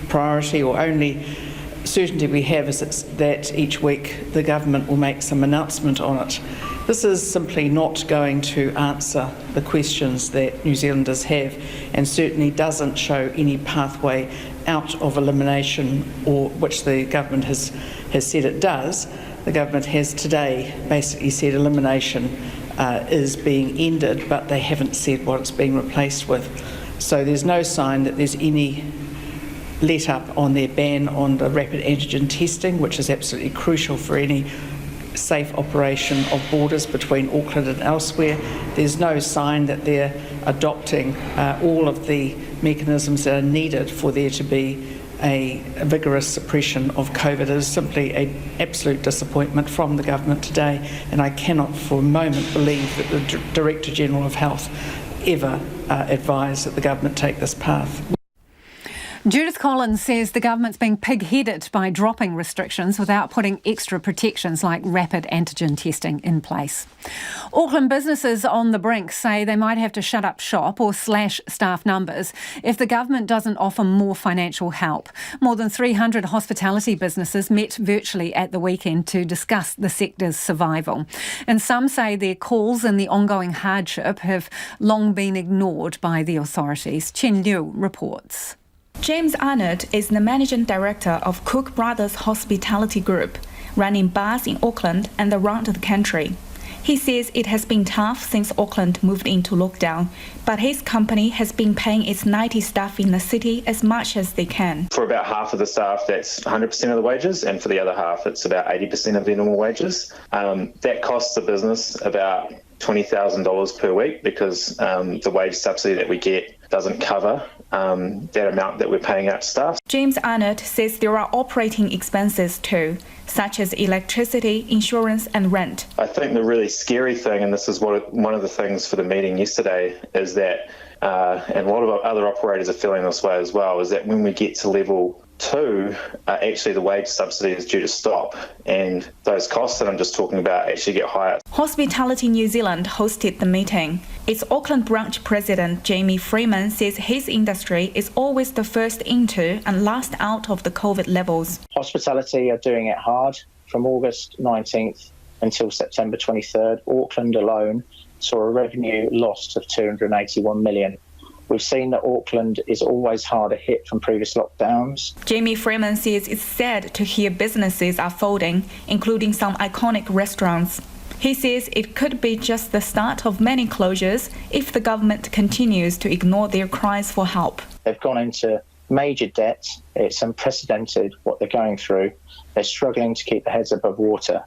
priority or only certainty we have is that each week the government will make some announcement on it. This is simply not going to answer the questions that New Zealanders have, and certainly doesn't show any pathway out of elimination, or which the government has said it does. The government has today basically said elimination is being ended, but they haven't said what it's being replaced with. So there's no sign that there's any let up on their ban on the rapid antigen testing, which is absolutely crucial for any safe operation of borders between Auckland and elsewhere. There's no sign that they're adopting all of the mechanisms that are needed for there to be a vigorous suppression of COVID. It is simply an absolute disappointment from the government today, and I cannot for a moment believe that the Director General of Health ever advised that the government take this path. Judith Collins says the government's being pig-headed by dropping restrictions without putting extra protections like rapid antigen testing in place. Auckland businesses on the brink say they might have to shut up shop or slash staff numbers if the government doesn't offer more financial help. More than 300 hospitality businesses met virtually at the weekend to discuss the sector's survival. And some say their calls and the ongoing hardship have long been ignored by the authorities. Chen Liu reports. James Arnott is the Managing Director of Cook Brothers Hospitality Group, running bars in Auckland and around the country. He says it has been tough since Auckland moved into lockdown, but his company has been paying its 90 staff in the city as much as they can. For about half of the staff, that's 100% of the wages, and for the other half, it's about 80% of their normal wages. That costs the business about $20,000 per week because the wage subsidy that we get doesn't cover that amount that we're paying out to staff. James Arnott says there are operating expenses too, such as electricity, insurance and rent. I think the really scary thing, and this is one of the things for the meeting yesterday, is that, and a lot of other operators are feeling this way as well, is that when we get to level 2, actually the wage subsidy is due to stop, and those costs that I'm just talking about actually get higher. Hospitality New Zealand hosted the meeting. Its Auckland branch president Jamie Freeman says his industry is always the first into and last out of the COVID levels. Hospitality are doing it hard. From August 19th until September 23rd, Auckland alone saw a revenue loss of $281 million. We've seen that Auckland is always harder hit from previous lockdowns. Jamie Freeman says it's sad to hear businesses are folding, including some iconic restaurants. He says it could be just the start of many closures if the government continues to ignore their cries for help. They've gone into major debt. It's unprecedented what they're going through. They're struggling to keep their heads above water.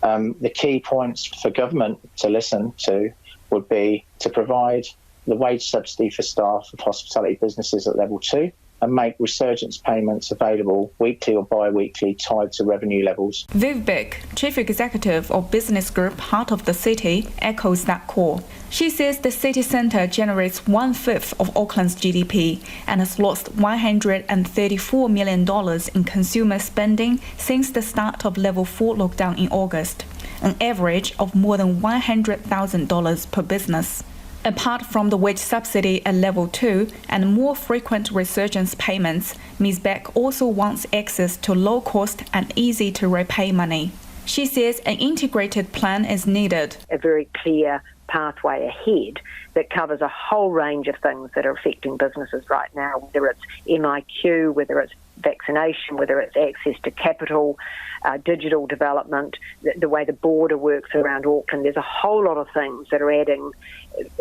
The key points for government to listen to would be to provide the wage subsidy for staff of hospitality businesses at level 2 and make resurgence payments available weekly or bi-weekly tied to revenue levels. Viv Beck, Chief Executive of business group Heart of the City, echoes that call. She says the city centre generates 1/5 of Auckland's GDP and has lost $134 million in consumer spending since the start of level 4 lockdown in August, an average of more than $100,000 per business. Apart from the wage subsidy at level 2 and more frequent resurgence payments, Ms. Beck also wants access to low-cost and easy-to-repay money. She says an integrated plan is needed. A very clear pathway ahead that covers a whole range of things that are affecting businesses right now, whether it's MIQ, whether it's vaccination, whether it's access to capital, digital development, the way the border works around Auckland. There's a whole lot of things that are adding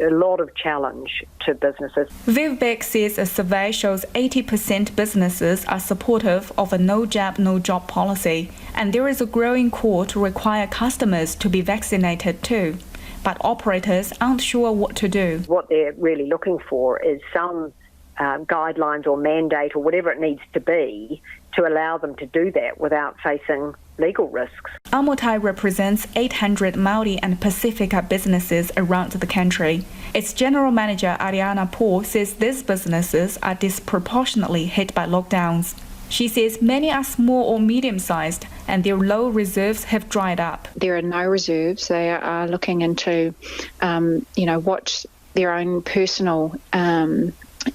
a lot of challenge to businesses. Viv Beck says a survey shows 80% businesses are supportive of a no jab, no job policy, and there is a growing call to require customers to be vaccinated too. But operators aren't sure what to do. What they're really looking for is some guidelines or mandate or whatever it needs to be to allow them to do that without facing legal risks. Amotai represents 800 Māori and Pasifika businesses around the country. Its general manager Ariana Paul says these businesses are disproportionately hit by lockdowns. She says many are small or medium-sized and their low reserves have dried up. There are no reserves. They are looking into, what their own personal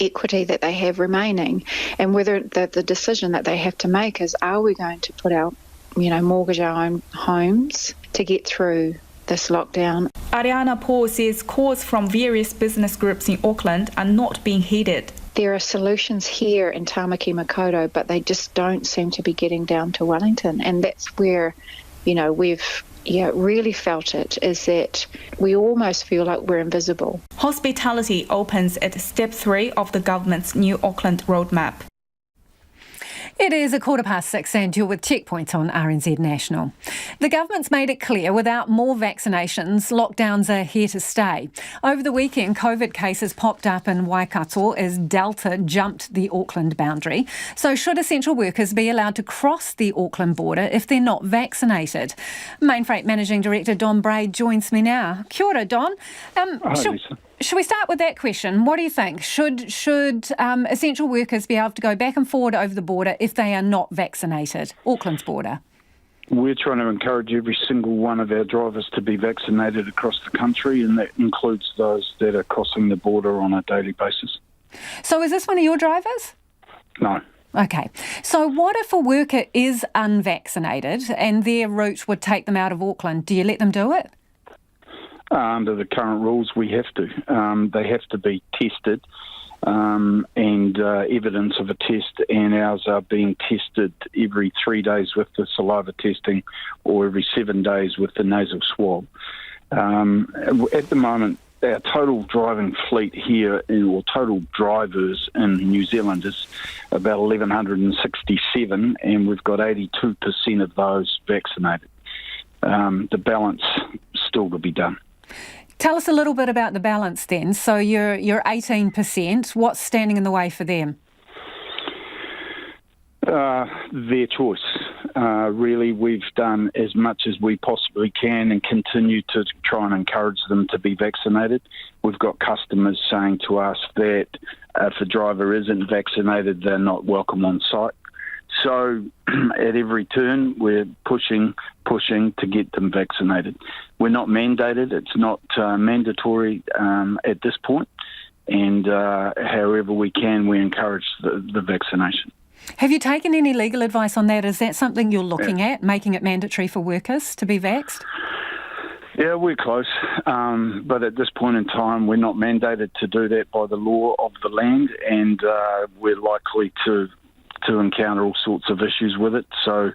equity that they have remaining, and whether the decision that they have to make is, are we going to put our, mortgage our own homes to get through this lockdown? Ariana Paul says calls from various business groups in Auckland are not being heeded. There are solutions here in Tamaki Makaurau, but they just don't seem to be getting down to Wellington, and that's where, we've really felt it, is that we almost feel like we're invisible. Hospitality opens at step 3 of the government's new Auckland roadmap. It is 6:15 and you're with Checkpoint on RNZ National. The government's made it clear without more vaccinations, lockdowns are here to stay. Over the weekend, COVID cases popped up in Waikato as Delta jumped the Auckland boundary. So should essential workers be allowed to cross the Auckland border if they're not vaccinated? Main Freight Managing Director Don Braid joins me now. Kia ora, Don. Hi, Lisa. Should we start with that question? What do you think? Should essential workers be able to go back and forward over the border if they are not vaccinated? Auckland's border. We're trying to encourage every single one of our drivers to be vaccinated across the country, and that includes those that are crossing the border on a daily basis. So is this one of your drivers? No. Okay. So what if a worker is unvaccinated and their route would take them out of Auckland? Do you let them do it? Under the current rules, we have to. They have to be tested and evidence of a test, and ours are being tested every 3 days with the saliva testing or every 7 days with the nasal swab. At the moment, our total driving fleet here, or total drivers in New Zealand, is about 1,167, and we've got 82% of those vaccinated. The balance still to be done. Tell us a little bit about the balance then. So you're 18%. What's standing in the way for them? Their choice. Really, we've done as much as we possibly can and continue to try and encourage them to be vaccinated. We've got customers saying to us that if a driver isn't vaccinated, they're not welcome on site. So at every turn, we're pushing to get them vaccinated. We're not mandated. It's not mandatory at this point. And however we can, we encourage the vaccination. Have you taken any legal advice on that? Is that something you're looking at, making it mandatory for workers to be vaxxed? Yeah, we're close. But at this point in time, we're not mandated to do that by the law of the land, and we're likely to encounter all sorts of issues with it. So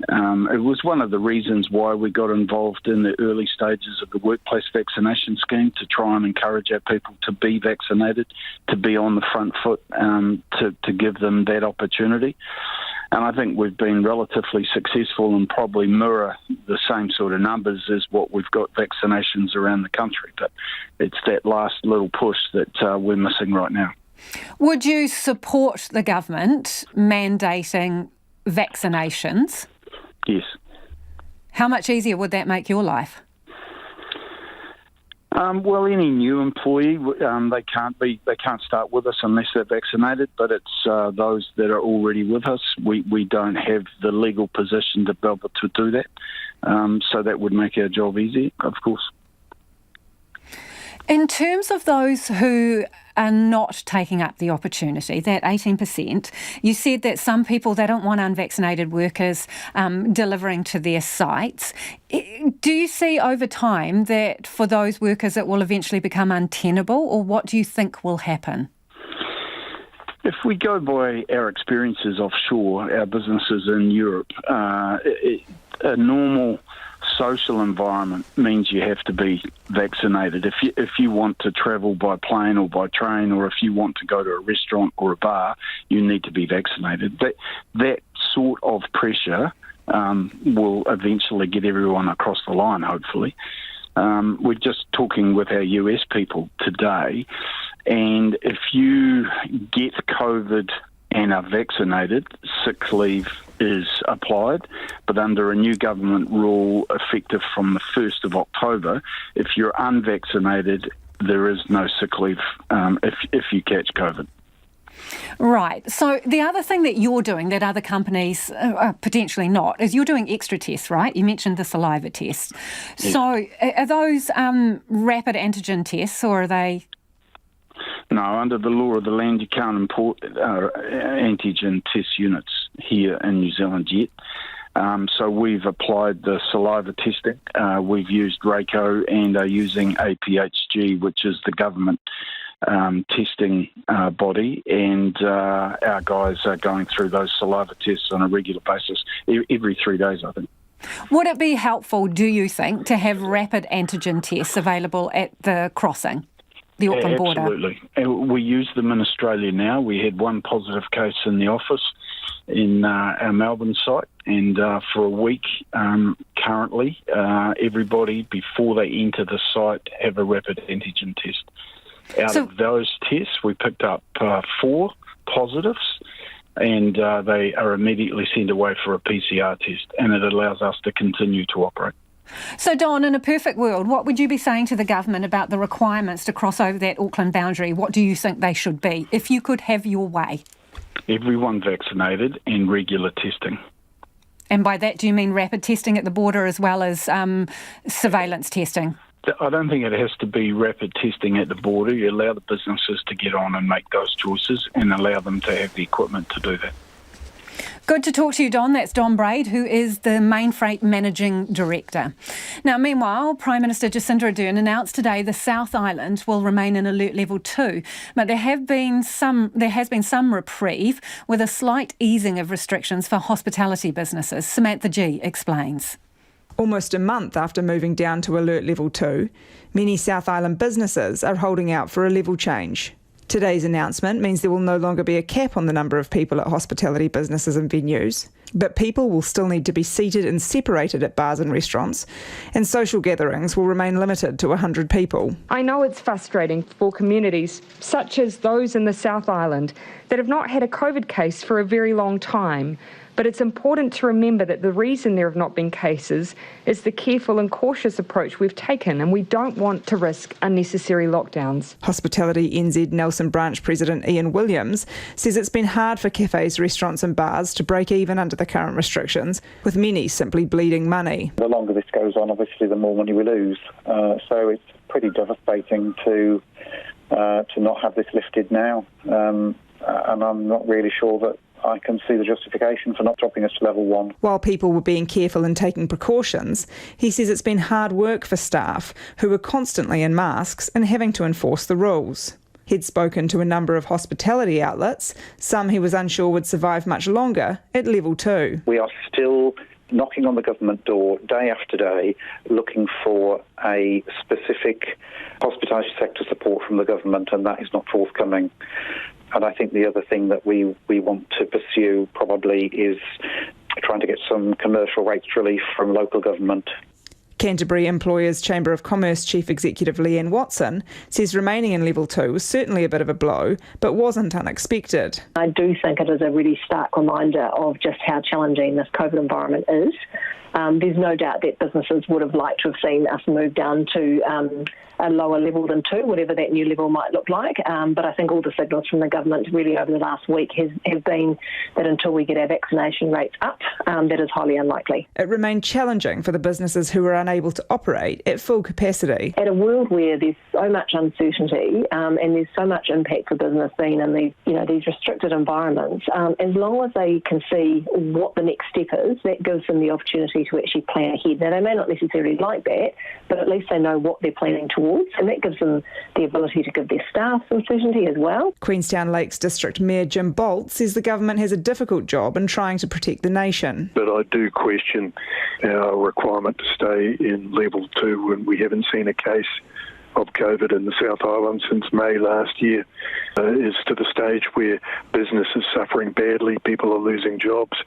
it was one of the reasons why we got involved in the early stages of the workplace vaccination scheme, to try and encourage our people to be vaccinated, to be on the front foot, to give them that opportunity. And I think we've been relatively successful and probably mirror the same sort of numbers as what we've got vaccinations around the country. But it's that last little push that we're missing right now. Would you support the government mandating vaccinations? Yes. How much easier would that make your life? Well, any new employee, they can't start with us unless they're vaccinated. But it's those that are already with us. We don't have the legal position to be able to do that. So that would make our job easier, of course. In terms of those who are not taking up the opportunity, that 18%, you said that some people, they don't want unvaccinated workers delivering to their sites. Do you see over time that for those workers it will eventually become untenable, or what do you think will happen? If we go by our experiences offshore, our businesses in Europe, a normal social environment means you have to be vaccinated. If you want to travel by plane or by train, or if you want to go to a restaurant or a bar, you need to be vaccinated. That sort of pressure will eventually get everyone across the line, hopefully. We're just talking with our US people today, and if you get COVID and are vaccinated, sick leave is applied, but under a new government rule effective from the 1st of October, if you're unvaccinated, there is no sick leave if you catch COVID. Right. So the other thing that you're doing that other companies are potentially not is you're doing extra tests, right? You mentioned the saliva test. Yes. So are those rapid antigen tests, or are they... No, under the law of the land, you can't import antigen test units here in New Zealand yet. So we've applied the saliva testing. We've used RACO and are using APHG, which is the government testing body, and our guys are going through those saliva tests on a regular basis, every 3 days, I think. Would it be helpful, do you think, to have rapid antigen tests available at the crossing? The Auckland border. Absolutely. We use them in Australia now. We had one positive case in the office in our Melbourne site, and for a week currently, everybody before they enter the site have a rapid antigen test. Out of those tests, we picked up 4 positives, and they are immediately sent away for a PCR test, and it allows us to continue to operate. So, Don, in a perfect world, what would you be saying to the government about the requirements to cross over that Auckland boundary? What do you think they should be, if you could have your way? Everyone vaccinated and regular testing. And by that, do you mean rapid testing at the border as well as surveillance testing? I don't think it has to be rapid testing at the border. You allow the businesses to get on and make those choices and allow them to have the equipment to do that. Good to talk to you, Don. That's Don Braid, who is the Main Freight Managing Director. Now, meanwhile, Prime Minister Jacinda Ardern announced today the South Island will remain in Alert Level 2, but there has been some reprieve with a slight easing of restrictions for hospitality businesses. Samantha G explains. Almost a month after moving down to Alert Level 2, many South Island businesses are holding out for a level change. Today's announcement means there will no longer be a cap on the number of people at hospitality businesses and venues, but people will still need to be seated and separated at bars and restaurants, and social gatherings will remain limited to 100 people. I know it's frustrating for communities such as those in the South Island that have not had a COVID case for a very long time, but it's important to remember that the reason there have not been cases is the careful and cautious approach we've taken, and we don't want to risk unnecessary lockdowns. Hospitality NZ Nelson Branch President Ian Williams says it's been hard for cafes, restaurants and bars to break even under the current restrictions, with many simply bleeding money. The longer this goes on, obviously, the more money we lose. So it's pretty devastating to not have this lifted now. And I'm not really sure that I can see the justification for not dropping us to level 1. While people were being careful and taking precautions, he says it's been hard work for staff who were constantly in masks and having to enforce the rules. He'd spoken to a number of hospitality outlets, some he was unsure would survive much longer, at level 2. We are still knocking on the government door day after day, looking for a specific hospitality sector support from the government, and that is not forthcoming. And I think the other thing that we want to pursue probably is trying to get some commercial rates relief from local government. Canterbury Employers Chamber of Commerce Chief Executive Leanne Watson says remaining in level 2 was certainly a bit of a blow, but wasn't unexpected. I do think it is a really stark reminder of just how challenging this COVID environment is. There's no doubt that businesses would have liked to have seen us move down to a lower level than 2, whatever that new level might look like. But I think all the signals from the government really over the last week have been that until we get our vaccination rates up, that is highly unlikely. It remained challenging for the businesses who were unable to operate at full capacity. At a world where there's so much uncertainty and there's so much impact for business being in these restricted environments, as long as they can see what the next step is, that gives them the opportunity to actually plan ahead. Now, they may not necessarily like that, but at least they know what they're planning towards, and that gives them the ability to give their staff some certainty as well. Queenstown Lakes District Mayor Jim Bolt says the government has a difficult job in trying to protect the nation. But I do question our requirement to stay in level 2 when we haven't seen a case of COVID in the South Island since May last year. Is to the stage where business is suffering badly, people are losing jobs,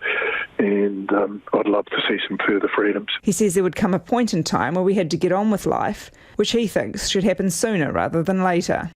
and I'd love to see some further freedoms. He says there would come a point in time where we had to get on with life, which he thinks should happen sooner rather than later.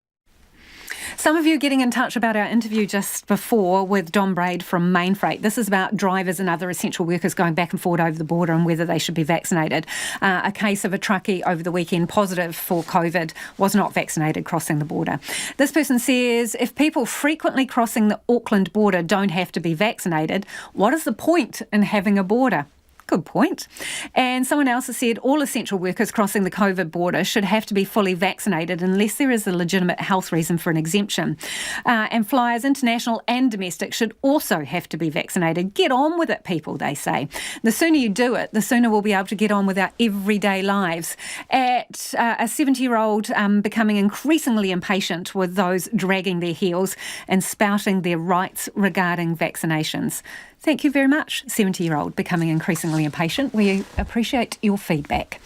Some of you getting in touch about our interview just before with Don Braid from Mainfreight. This is about drivers and other essential workers going back and forward over the border and whether they should be vaccinated. A case of a truckie over the weekend positive for COVID was not vaccinated crossing the border. This person says if people frequently crossing the Auckland border don't have to be vaccinated, what is the point in having a border? Good point. And someone else has said all essential workers crossing the COVID border should have to be fully vaccinated unless there is a legitimate health reason for an exemption. And flyers, international and domestic, should also have to be vaccinated. Get on with it, people, they say. The sooner you do it, the sooner we'll be able to get on with our everyday lives. At a 70-year-old becoming increasingly impatient with those dragging their heels and spouting their rights regarding vaccinations. Thank you very much, 70-year-old becoming increasingly impatient. We appreciate your feedback.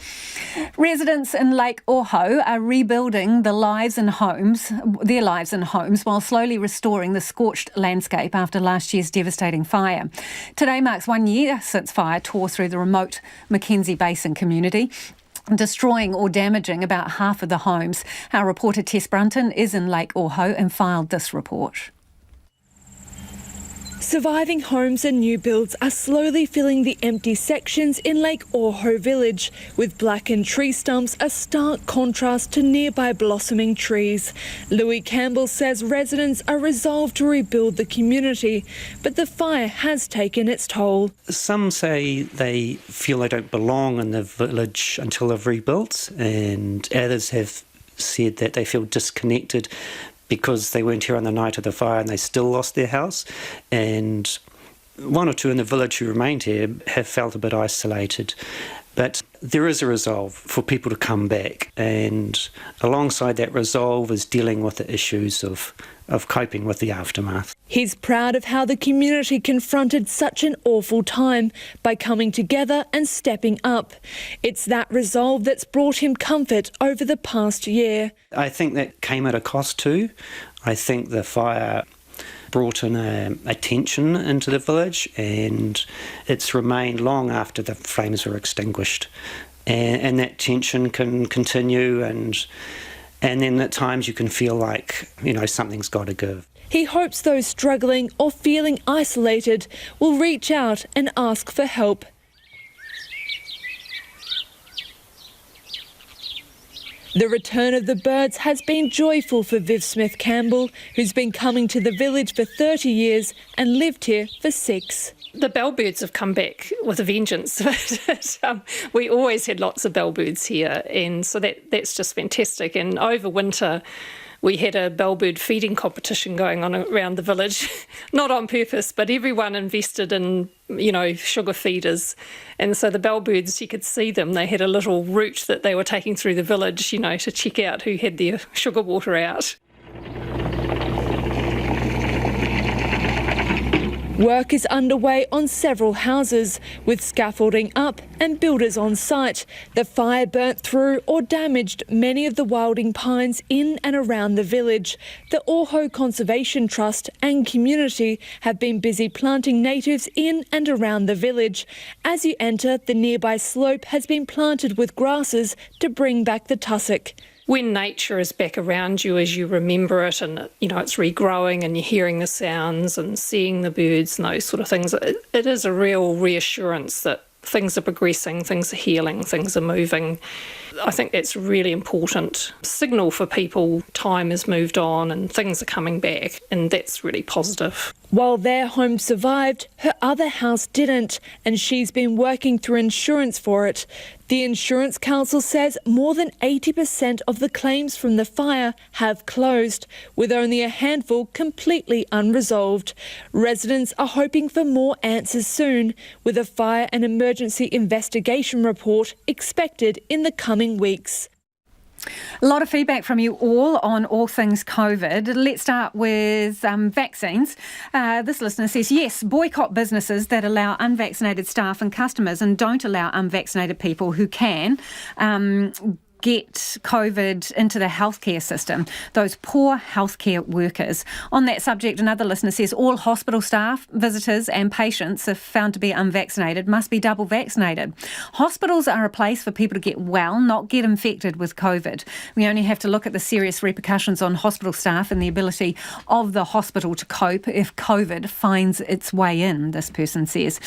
Residents in Lake Ohau are rebuilding their lives and homes while slowly restoring the scorched landscape after last year's devastating fire. Today marks 1 year since fire tore through the remote Mackenzie Basin community, destroying or damaging about half of the homes. Our reporter Tess Brunton is in Lake Ohau and filed this report. Surviving homes and new builds are slowly filling the empty sections in Lake Ohau village, with blackened tree stumps a stark contrast to nearby blossoming trees. Louis Campbell says residents are resolved to rebuild the community, but the fire has taken its toll. Some say they feel they don't belong in the village until they've rebuilt, and others have said that they feel disconnected because they weren't here on the night of the fire and they still lost their house. And one or two in the village who remained here have felt a bit isolated. But there is a resolve for people to come back, and alongside that resolve is dealing with the issues of coping with the aftermath. He's proud of how the community confronted such an awful time by coming together and stepping up. It's that resolve that's brought him comfort over the past year. I think that came at a cost too. I think the fire brought in a tension into the village, and it's remained long after the flames were extinguished. And that tension can continue, and then at times you can feel like, something's got to give. He hopes those struggling or feeling isolated will reach out and ask for help. The return of the birds has been joyful for Viv Smith-Campbell, who's been coming to the village for 30 years and lived here for 6. The bellbirds have come back with a vengeance. We always had lots of bellbirds here, and so that's just fantastic. And over winter, we had a bellbird feeding competition going on around the village, not on purpose, but everyone invested in, sugar feeders. And so the bellbirds, you could see them, they had a little route that they were taking through the village, to check out who had their sugar water out. Work is underway on several houses, with scaffolding up and builders on site. The fire burnt through or damaged many of the wilding pines in and around the village. The Ohau Conservation Trust and community have been busy planting natives in and around the village. As you enter, the nearby slope has been planted with grasses to bring back the tussock. When nature is back around you as you remember it, and it's regrowing and you're hearing the sounds and seeing the birds and those sort of things, it is a real reassurance that things are progressing, things are healing, things are moving. I think that's a really important signal for people. Time has moved on and things are coming back, and that's really positive. While their home survived, her other house didn't, and she's been working through insurance for it. The Insurance Council says more than 80% of the claims from the fire have closed, with only a handful completely unresolved. Residents are hoping for more answers soon, with a fire and emergency investigation report expected in the coming weeks. A lot of feedback from you all on all things COVID. Let's start with vaccines. This listener says, yes, boycott businesses that allow unvaccinated staff and customers and don't allow unvaccinated people who can get COVID into the healthcare system, those poor healthcare workers. On that subject, another listener says all hospital staff, visitors and patients, if found to be unvaccinated, must be double vaccinated. Hospitals are a place for people to get well, not get infected with COVID. We only have to look at the serious repercussions on hospital staff and the ability of the hospital to cope if COVID finds its way in, this person says.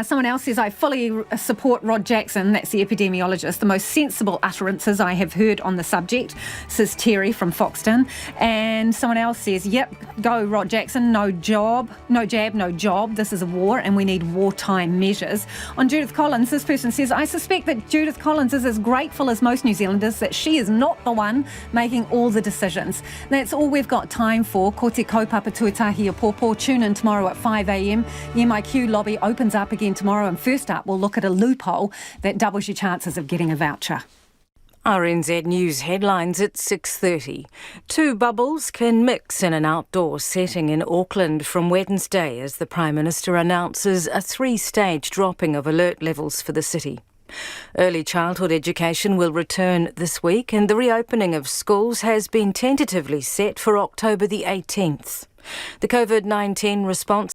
Someone else says, I fully support Rod Jackson, that's the epidemiologist, the most sensible utterances I have heard on the subject, says Terry from Foxton. And someone else says, yep, go Rod Jackson, no jab, no job, this is a war and we need wartime measures. On Judith Collins, this person says, I suspect that Judith Collins is as grateful as most New Zealanders that she is not the one making all the decisions. That's all we've got time for. Ko te kaupapa tuatahi o pōpō. Tune in tomorrow at 5 a.m. The MIQ lobby opens up again tomorrow, and first up we'll look at a loophole that doubles your chances of getting a voucher. RNZ News headlines at 6:30. 2 bubbles can mix in an outdoor setting in Auckland from Wednesday as the Prime Minister announces a 3-stage dropping of alert levels for the city. Early childhood education will return this week, and the reopening of schools has been tentatively set for October the 18th. The COVID-19 response